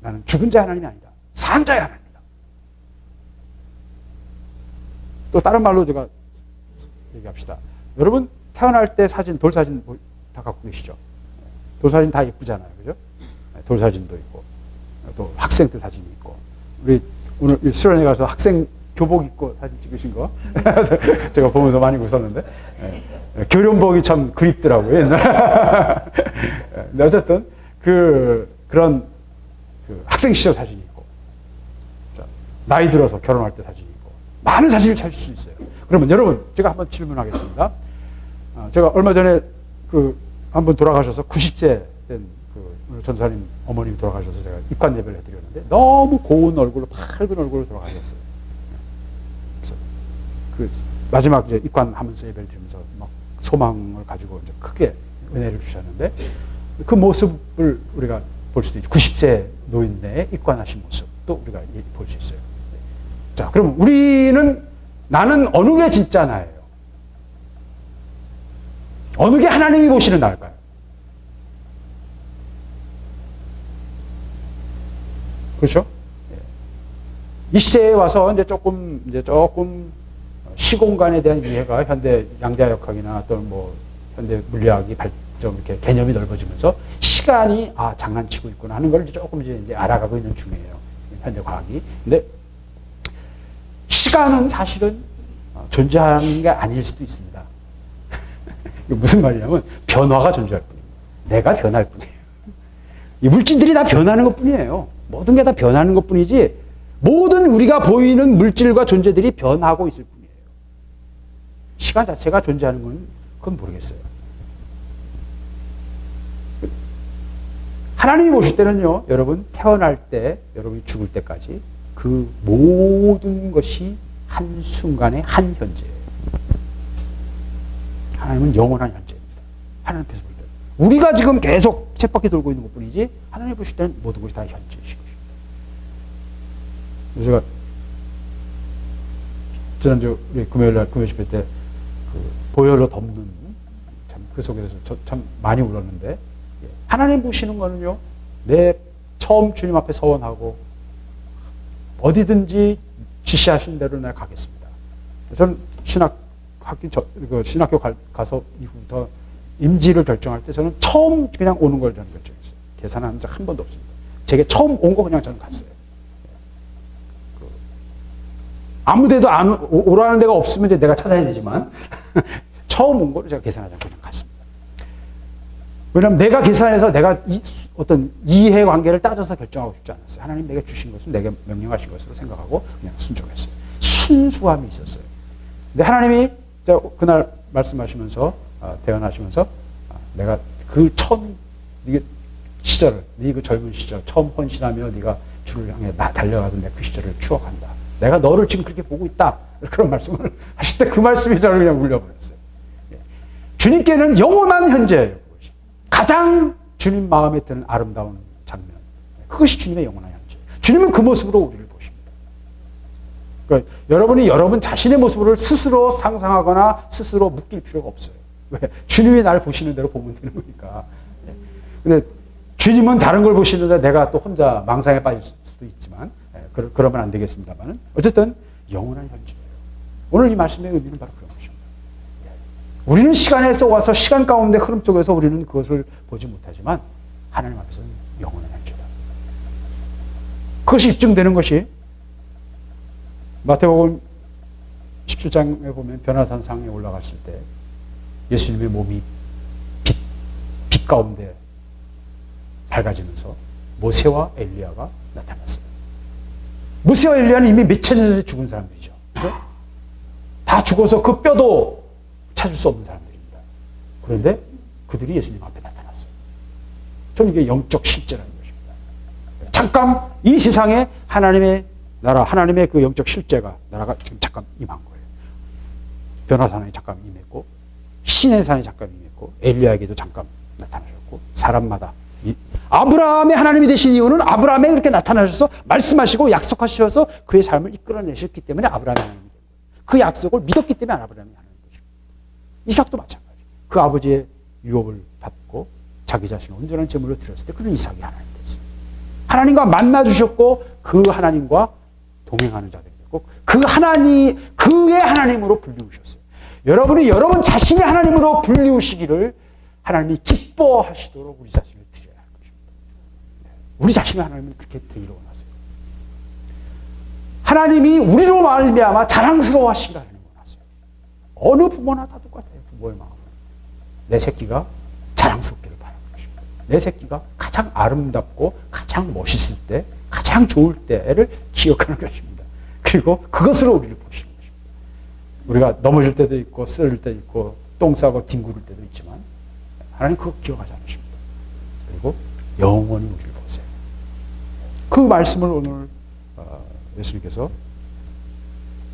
나는 죽은 자의 하나님이 아니다. 산 자의 하나님이다. 또 다른 말로 제가 얘기합시다. 여러분 태어날 때 사진, 돌사진 다 갖고 계시죠? 돌사진 다 예쁘잖아요. 그죠? 돌사진도 있고, 또 학생 때 사진이 있고, 우리 오늘 수련회 가서 학생 교복 입고 사진 찍으신 거 제가 보면서 많이 웃었는데, 교련복이 참 그립더라고요, 옛날에. 근데 어쨌든, 그런 학생 시절 사진이 있고, 나이 들어서 결혼할 때 사진이 있고, 많은 사진을 찾을 수 있어요. 그러면 여러분, 제가 한번 질문하겠습니다. 제가 얼마 전에 한번 돌아가셔서 90세 된 전사님 어머님이 돌아가셔서 제가 입관 예배를 해드렸는데 너무 고운 얼굴로, 밝은 얼굴로 돌아가셨어요. 그래서 마지막 이제 입관하면서 예배를 드리면서 막 소망을 가지고 이제 크게 은혜를 주셨는데 그 모습을 우리가 볼 수도 있죠. 90세 노인네에 입관하신 모습도 우리가 볼 수 있어요. 자, 그럼 나는 어느 게 진짜 나예요? 어느 게 하나님이 보시는 나일까요? 그렇죠? 이 시대에 와서 이제 조금 시공간에 대한 이해가 현대 양자역학이나 또는 뭐 현대 물리학이 좀 이렇게 개념이 넓어지면서 시간이 장난치고 있구나 하는 걸 조금 이제 알아가고 있는 중이에요. 현대 과학이. 근데 시간은 사실은 존재하는 게 아닐 수도 있습니다. 이게 무슨 말이냐면 변화가 존재할 뿐입니다. 내가 변할 뿐이에요. 이 물질들이 다 변하는 것 뿐이에요. 모든 게 다 변하는 것 뿐이지 모든 우리가 보이는 물질과 존재들이 변하고 있을 뿐이에요. 시간 자체가 존재하는 건 그건 모르겠어요. 하나님이 보실 때는요, 여러분 태어날 때, 여러분이 죽을 때까지 그 모든 것이 한순간의 한 현재예요. 하나님은 영원한 현재입니다. 하나님 앞에서 볼 때. 우리가 지금 계속 쳇바퀴 돌고 있는 것 뿐이지, 하나님 보실 때는 모든 것이 다 현재이신 것입니다. 그래서 제가, 지난주 우리 금요일 집회 때, 보혈로 덮는, 참, 그 속에서 참 많이 울었는데, 하나님 보시는 거는요, 내 처음 주님 앞에 서원하고, 어디든지 지시하신 대로 내가 가겠습니다. 저는 신학교 가서 이후부터 임지를 결정할 때 저는 처음 그냥 오는 걸 저는 결정했어요. 계산한 적 한 번도 없습니다. 제게 처음 온 거 그냥 저는 갔어요. 아무 데도 오라는 데가 없으면 이제 내가 찾아야 되지만 처음 온 거를 제가 계산하지 않고 그냥 갔습니다. 왜냐하면 내가 계산해서 내가 어떤 이해관계를 따져서 결정하고 싶지 않았어요. 하나님 내가 주신 것은 내게 명령하신 것으로 생각하고 그냥 순종했어요. 순수함이 있었어요. 근데 하나님이 그날 말씀하시면서 대언하시면서 내가 그 처음 시절을, 네 그 젊은 시절 처음 헌신하며 네가 주를 향해 달려가던 내 그 시절을 추억한다. 내가 너를 지금 그렇게 보고 있다. 그런 말씀을 하실 때 그 말씀이 저를 그냥 울려버렸어요. 주님께는 영원한 현재예요. 그것이. 가장 주님 마음에 드는 아름다운 장면. 그것이 주님의 영원한 현재. 주님은 그 모습으로 우리를 보십니다. 그러니까 여러분이 여러분 자신의 모습을 스스로 상상하거나 스스로 묶일 필요가 없어요. 왜? 주님이 나를 보시는 대로 보면 되는 거니까. 근데 주님은 다른 걸 보시는데 내가 또 혼자 망상에 빠질 수도 있지만, 그러면 안 되겠습니다만은. 어쨌든 영원한 현재예요. 오늘 이 말씀의 의미는 바로 그런 것입니다. 우리는 시간에 쏘아서 시간 가운데 흐름 속에서 우리는 그것을 보지 못하지만 하나님 앞에서는 영원한 현재다. 그것이 입증되는 것이 마태복음 17장에 보면 변화산상에 올라갔을 때 예수님의 몸이 빛 가운데 밝아지면서 모세와 엘리야가 나타났어요. 모세와 엘리야는 이미 몇천 년 전에 죽은 사람들이죠. 그죠? 다 죽어서 그 뼈도 찾을 수 없는 사람들입니다. 그런데 그들이 예수님 앞에 나타났어요. 저는 이게 영적 실제라는 것입니다. 잠깐 이 세상에 하나님의 나라, 하나님의 그 영적 실제가, 나라가 잠깐 임한 거예요. 변화산에 잠깐 임했고, 신의 산에 잠깐 임했고, 엘리야에게도 잠깐 나타나셨고, 사람마다. 아브라함의 하나님이 되신 이유는 아브라함에 그렇게 나타나셔서 말씀하시고 약속하셔서 그의 삶을 이끌어내셨기 때문에 아브라함의 하나님이 된 거예요. 그 약속을 믿었기 때문에 아브라함이 하나님이 되신 거예요. 이삭도 마찬가지예요. 그 아버지의 유업을 받고 자기 자신을 온전한 제물로 드렸을 때 그는 이삭이 하나님이 됐어요. 하나님과 만나 주셨고 그 하나님과 동행하는 자들이 됐고 그 하나님, 그의 하나님으로 불리우셨어요. 여러분이 여러분 자신의 하나님으로 불리우시기를 하나님이 기뻐하시도록 우리 자신을 드려야 할 것입니다. 우리 자신의 하나님은 그렇게 되기를 원하세요. 하나님이 우리로 말미암아 자랑스러워하시기를 하나님 원하세요. 어느 부모나 다 똑같아요. 부모의 마음은. 내 새끼가 자랑스럽기를 바라는 것입니다. 내 새끼가 가장 아름답고 가장 멋있을 때, 가장 좋을 때를 기억하는 것입니다. 그리고 그것으로 우리를 보시는 것입니다. 우리가 넘어질 때도 있고 쓰러질 때도 있고 똥 싸고 뒹구를 때도 있지만 하나님 그거 기억하지 않으십니다. 그리고 영원히 우리를 보세요. 그 말씀을 오늘 예수님께서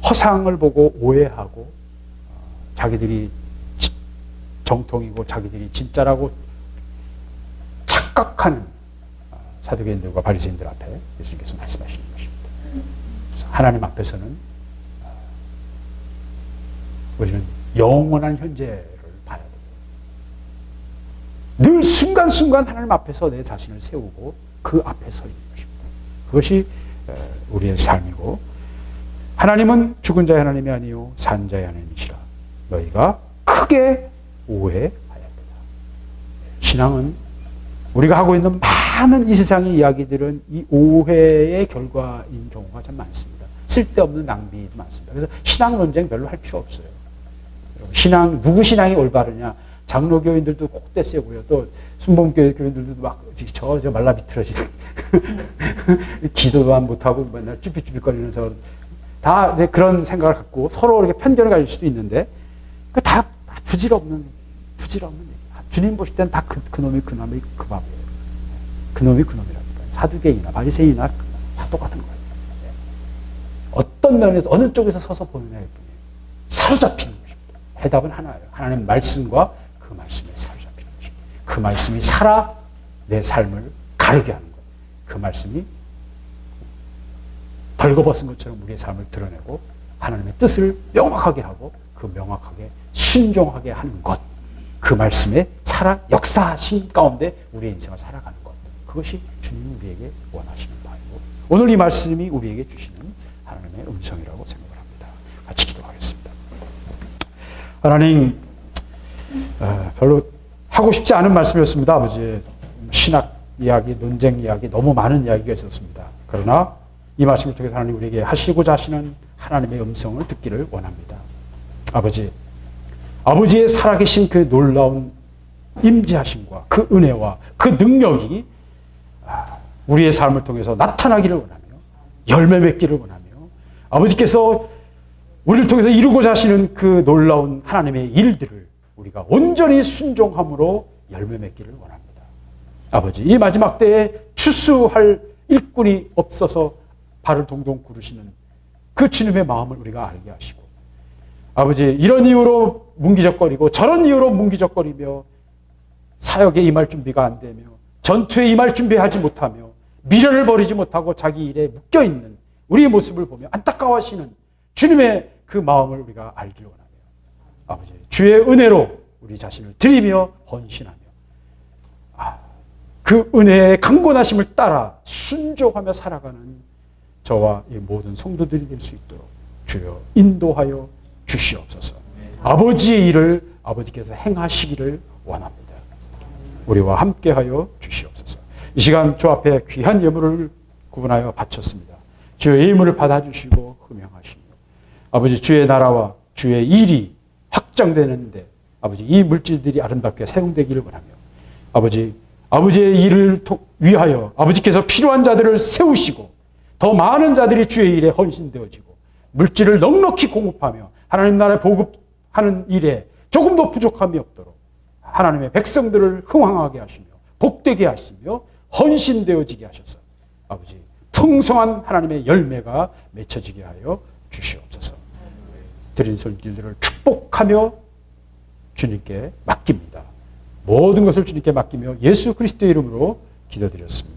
허상을 보고 오해하고 자기들이 정통이고 자기들이 진짜라고 착각하는 사두개인들과 바리새인들 앞에 예수님께서 말씀하시는 것입니다. 그래서 하나님 앞에서는 우리는 영원한 현재를 봐야 돼요. 늘 순간순간 하나님 앞에서 내 자신을 세우고 그 앞에 서 있는 것입니다. 그것이 우리의 삶이고 하나님은 죽은 자의 하나님이 아니요 산 자의 하나님이시라 너희가 크게 오해하였다. 신앙은 우리가 하고 있는 많은 이 세상의 이야기들은 이 오해의 결과인 경우가 참 많습니다. 쓸데없는 낭비도 많습니다. 그래서 신앙 논쟁 별로 할 필요 없어요. 신앙, 누구 신앙이 올바르냐? 장로교인들도 꼭대 세고요. 또 순복음교회 교인들도 막 저 말라 비틀어지는 기도도 못하고 맨날 쭈삣쭈삣거리는 다 이제 그런 생각을 갖고 서로 이렇게 편견을 가질 수도 있는데 그 다 부질없는 얘기. 주님 보실 때는 다 그놈이 그밥이에요. 그놈이 그놈이라니까요. 사두개인이나 바리새인이나 다 똑같은 거예요. 어떤 면에서 어느 쪽에서 서서 보느냐일 뿐이에요. 사로잡히는 것입니다. 해답은 하나예요. 하나님 말씀과 그 말씀에 사로잡히는 것입니다. 그 말씀이 살아 내 삶을 가르게 하는 거예요. 그 말씀이 벌거벗은 것처럼 우리의 삶을 드러내고 하나님의 뜻을 명확하게 하고 그 명확하게 순종하게 하는 것. 그 말씀에 살아 역사하신 가운데 우리의 인생을 살아가는 것. 그것이 주님이 우리에게 원하시는 바이고 오늘 이 말씀이 우리에게 주시는 하나님의 음성이라고 생각을 합니다. 같이 기도하겠습니다. 하나님, 별로 하고 싶지 않은 말씀이었습니다. 아버지, 신학 이야기, 논쟁 이야기, 너무 많은 이야기가 있었습니다. 그러나 이 말씀을 통해서 하나님 우리에게 하시고자 하시는 하나님의 음성을 듣기를 원합니다. 아버지, 아버지의 살아계신 그 놀라운 임재하심과 그 은혜와 그 능력이 우리의 삶을 통해서 나타나기를 원하며 열매 맺기를 원하며 아버지께서 우리를 통해서 이루고자 하시는 그 놀라운 하나님의 일들을 우리가 온전히 순종함으로 열매 맺기를 원합니다. 아버지, 이 마지막 때에 추수할 일꾼이 없어서 발을 동동 구르시는 그 주님의 마음을 우리가 알게 하시고 아버지, 이런 이유로 문기적거리고 저런 이유로 문기적거리며 사역에 임할 준비가 안 되며 전투에 임할 준비하지 못하며 미련을 버리지 못하고 자기 일에 묶여있는 우리의 모습을 보며 안타까워하시는 주님의 그 마음을 우리가 알기를 원하며 아버지, 주의 은혜로 우리 자신을 드리며 헌신하며 그 은혜의 강권하심을 따라 순종하며 살아가는 저와 이 모든 성도들이 될 수 있도록 주여 인도하여 주시옵소서. 아버지의 일을 아버지께서 행하시기를 원합니다. 우리와 함께하여 주시옵소서. 이 시간 주 앞에 귀한 예물을 구분하여 바쳤습니다. 주의 예물을 받아주시고 흠양하시며 아버지, 주의 나라와 주의 일이 확장되는데 아버지, 이 물질들이 아름답게 사용되기를 원하며 아버지, 아버지의 일을 위하여 아버지께서 필요한 자들을 세우시고 더 많은 자들이 주의 일에 헌신되어지고 물질을 넉넉히 공급하며 하나님 나라에 보급하는 일에 조금도 부족함이 없도록 하나님의 백성들을 흥왕하게 하시며 복되게 하시며 헌신되어지게 하셔서 아버지 풍성한 하나님의 열매가 맺혀지게 하여 주시옵소서. 드린 손길들을 축복하며 주님께 맡깁니다. 모든 것을 주님께 맡기며 예수 그리스도의 이름으로 기도드렸습니다.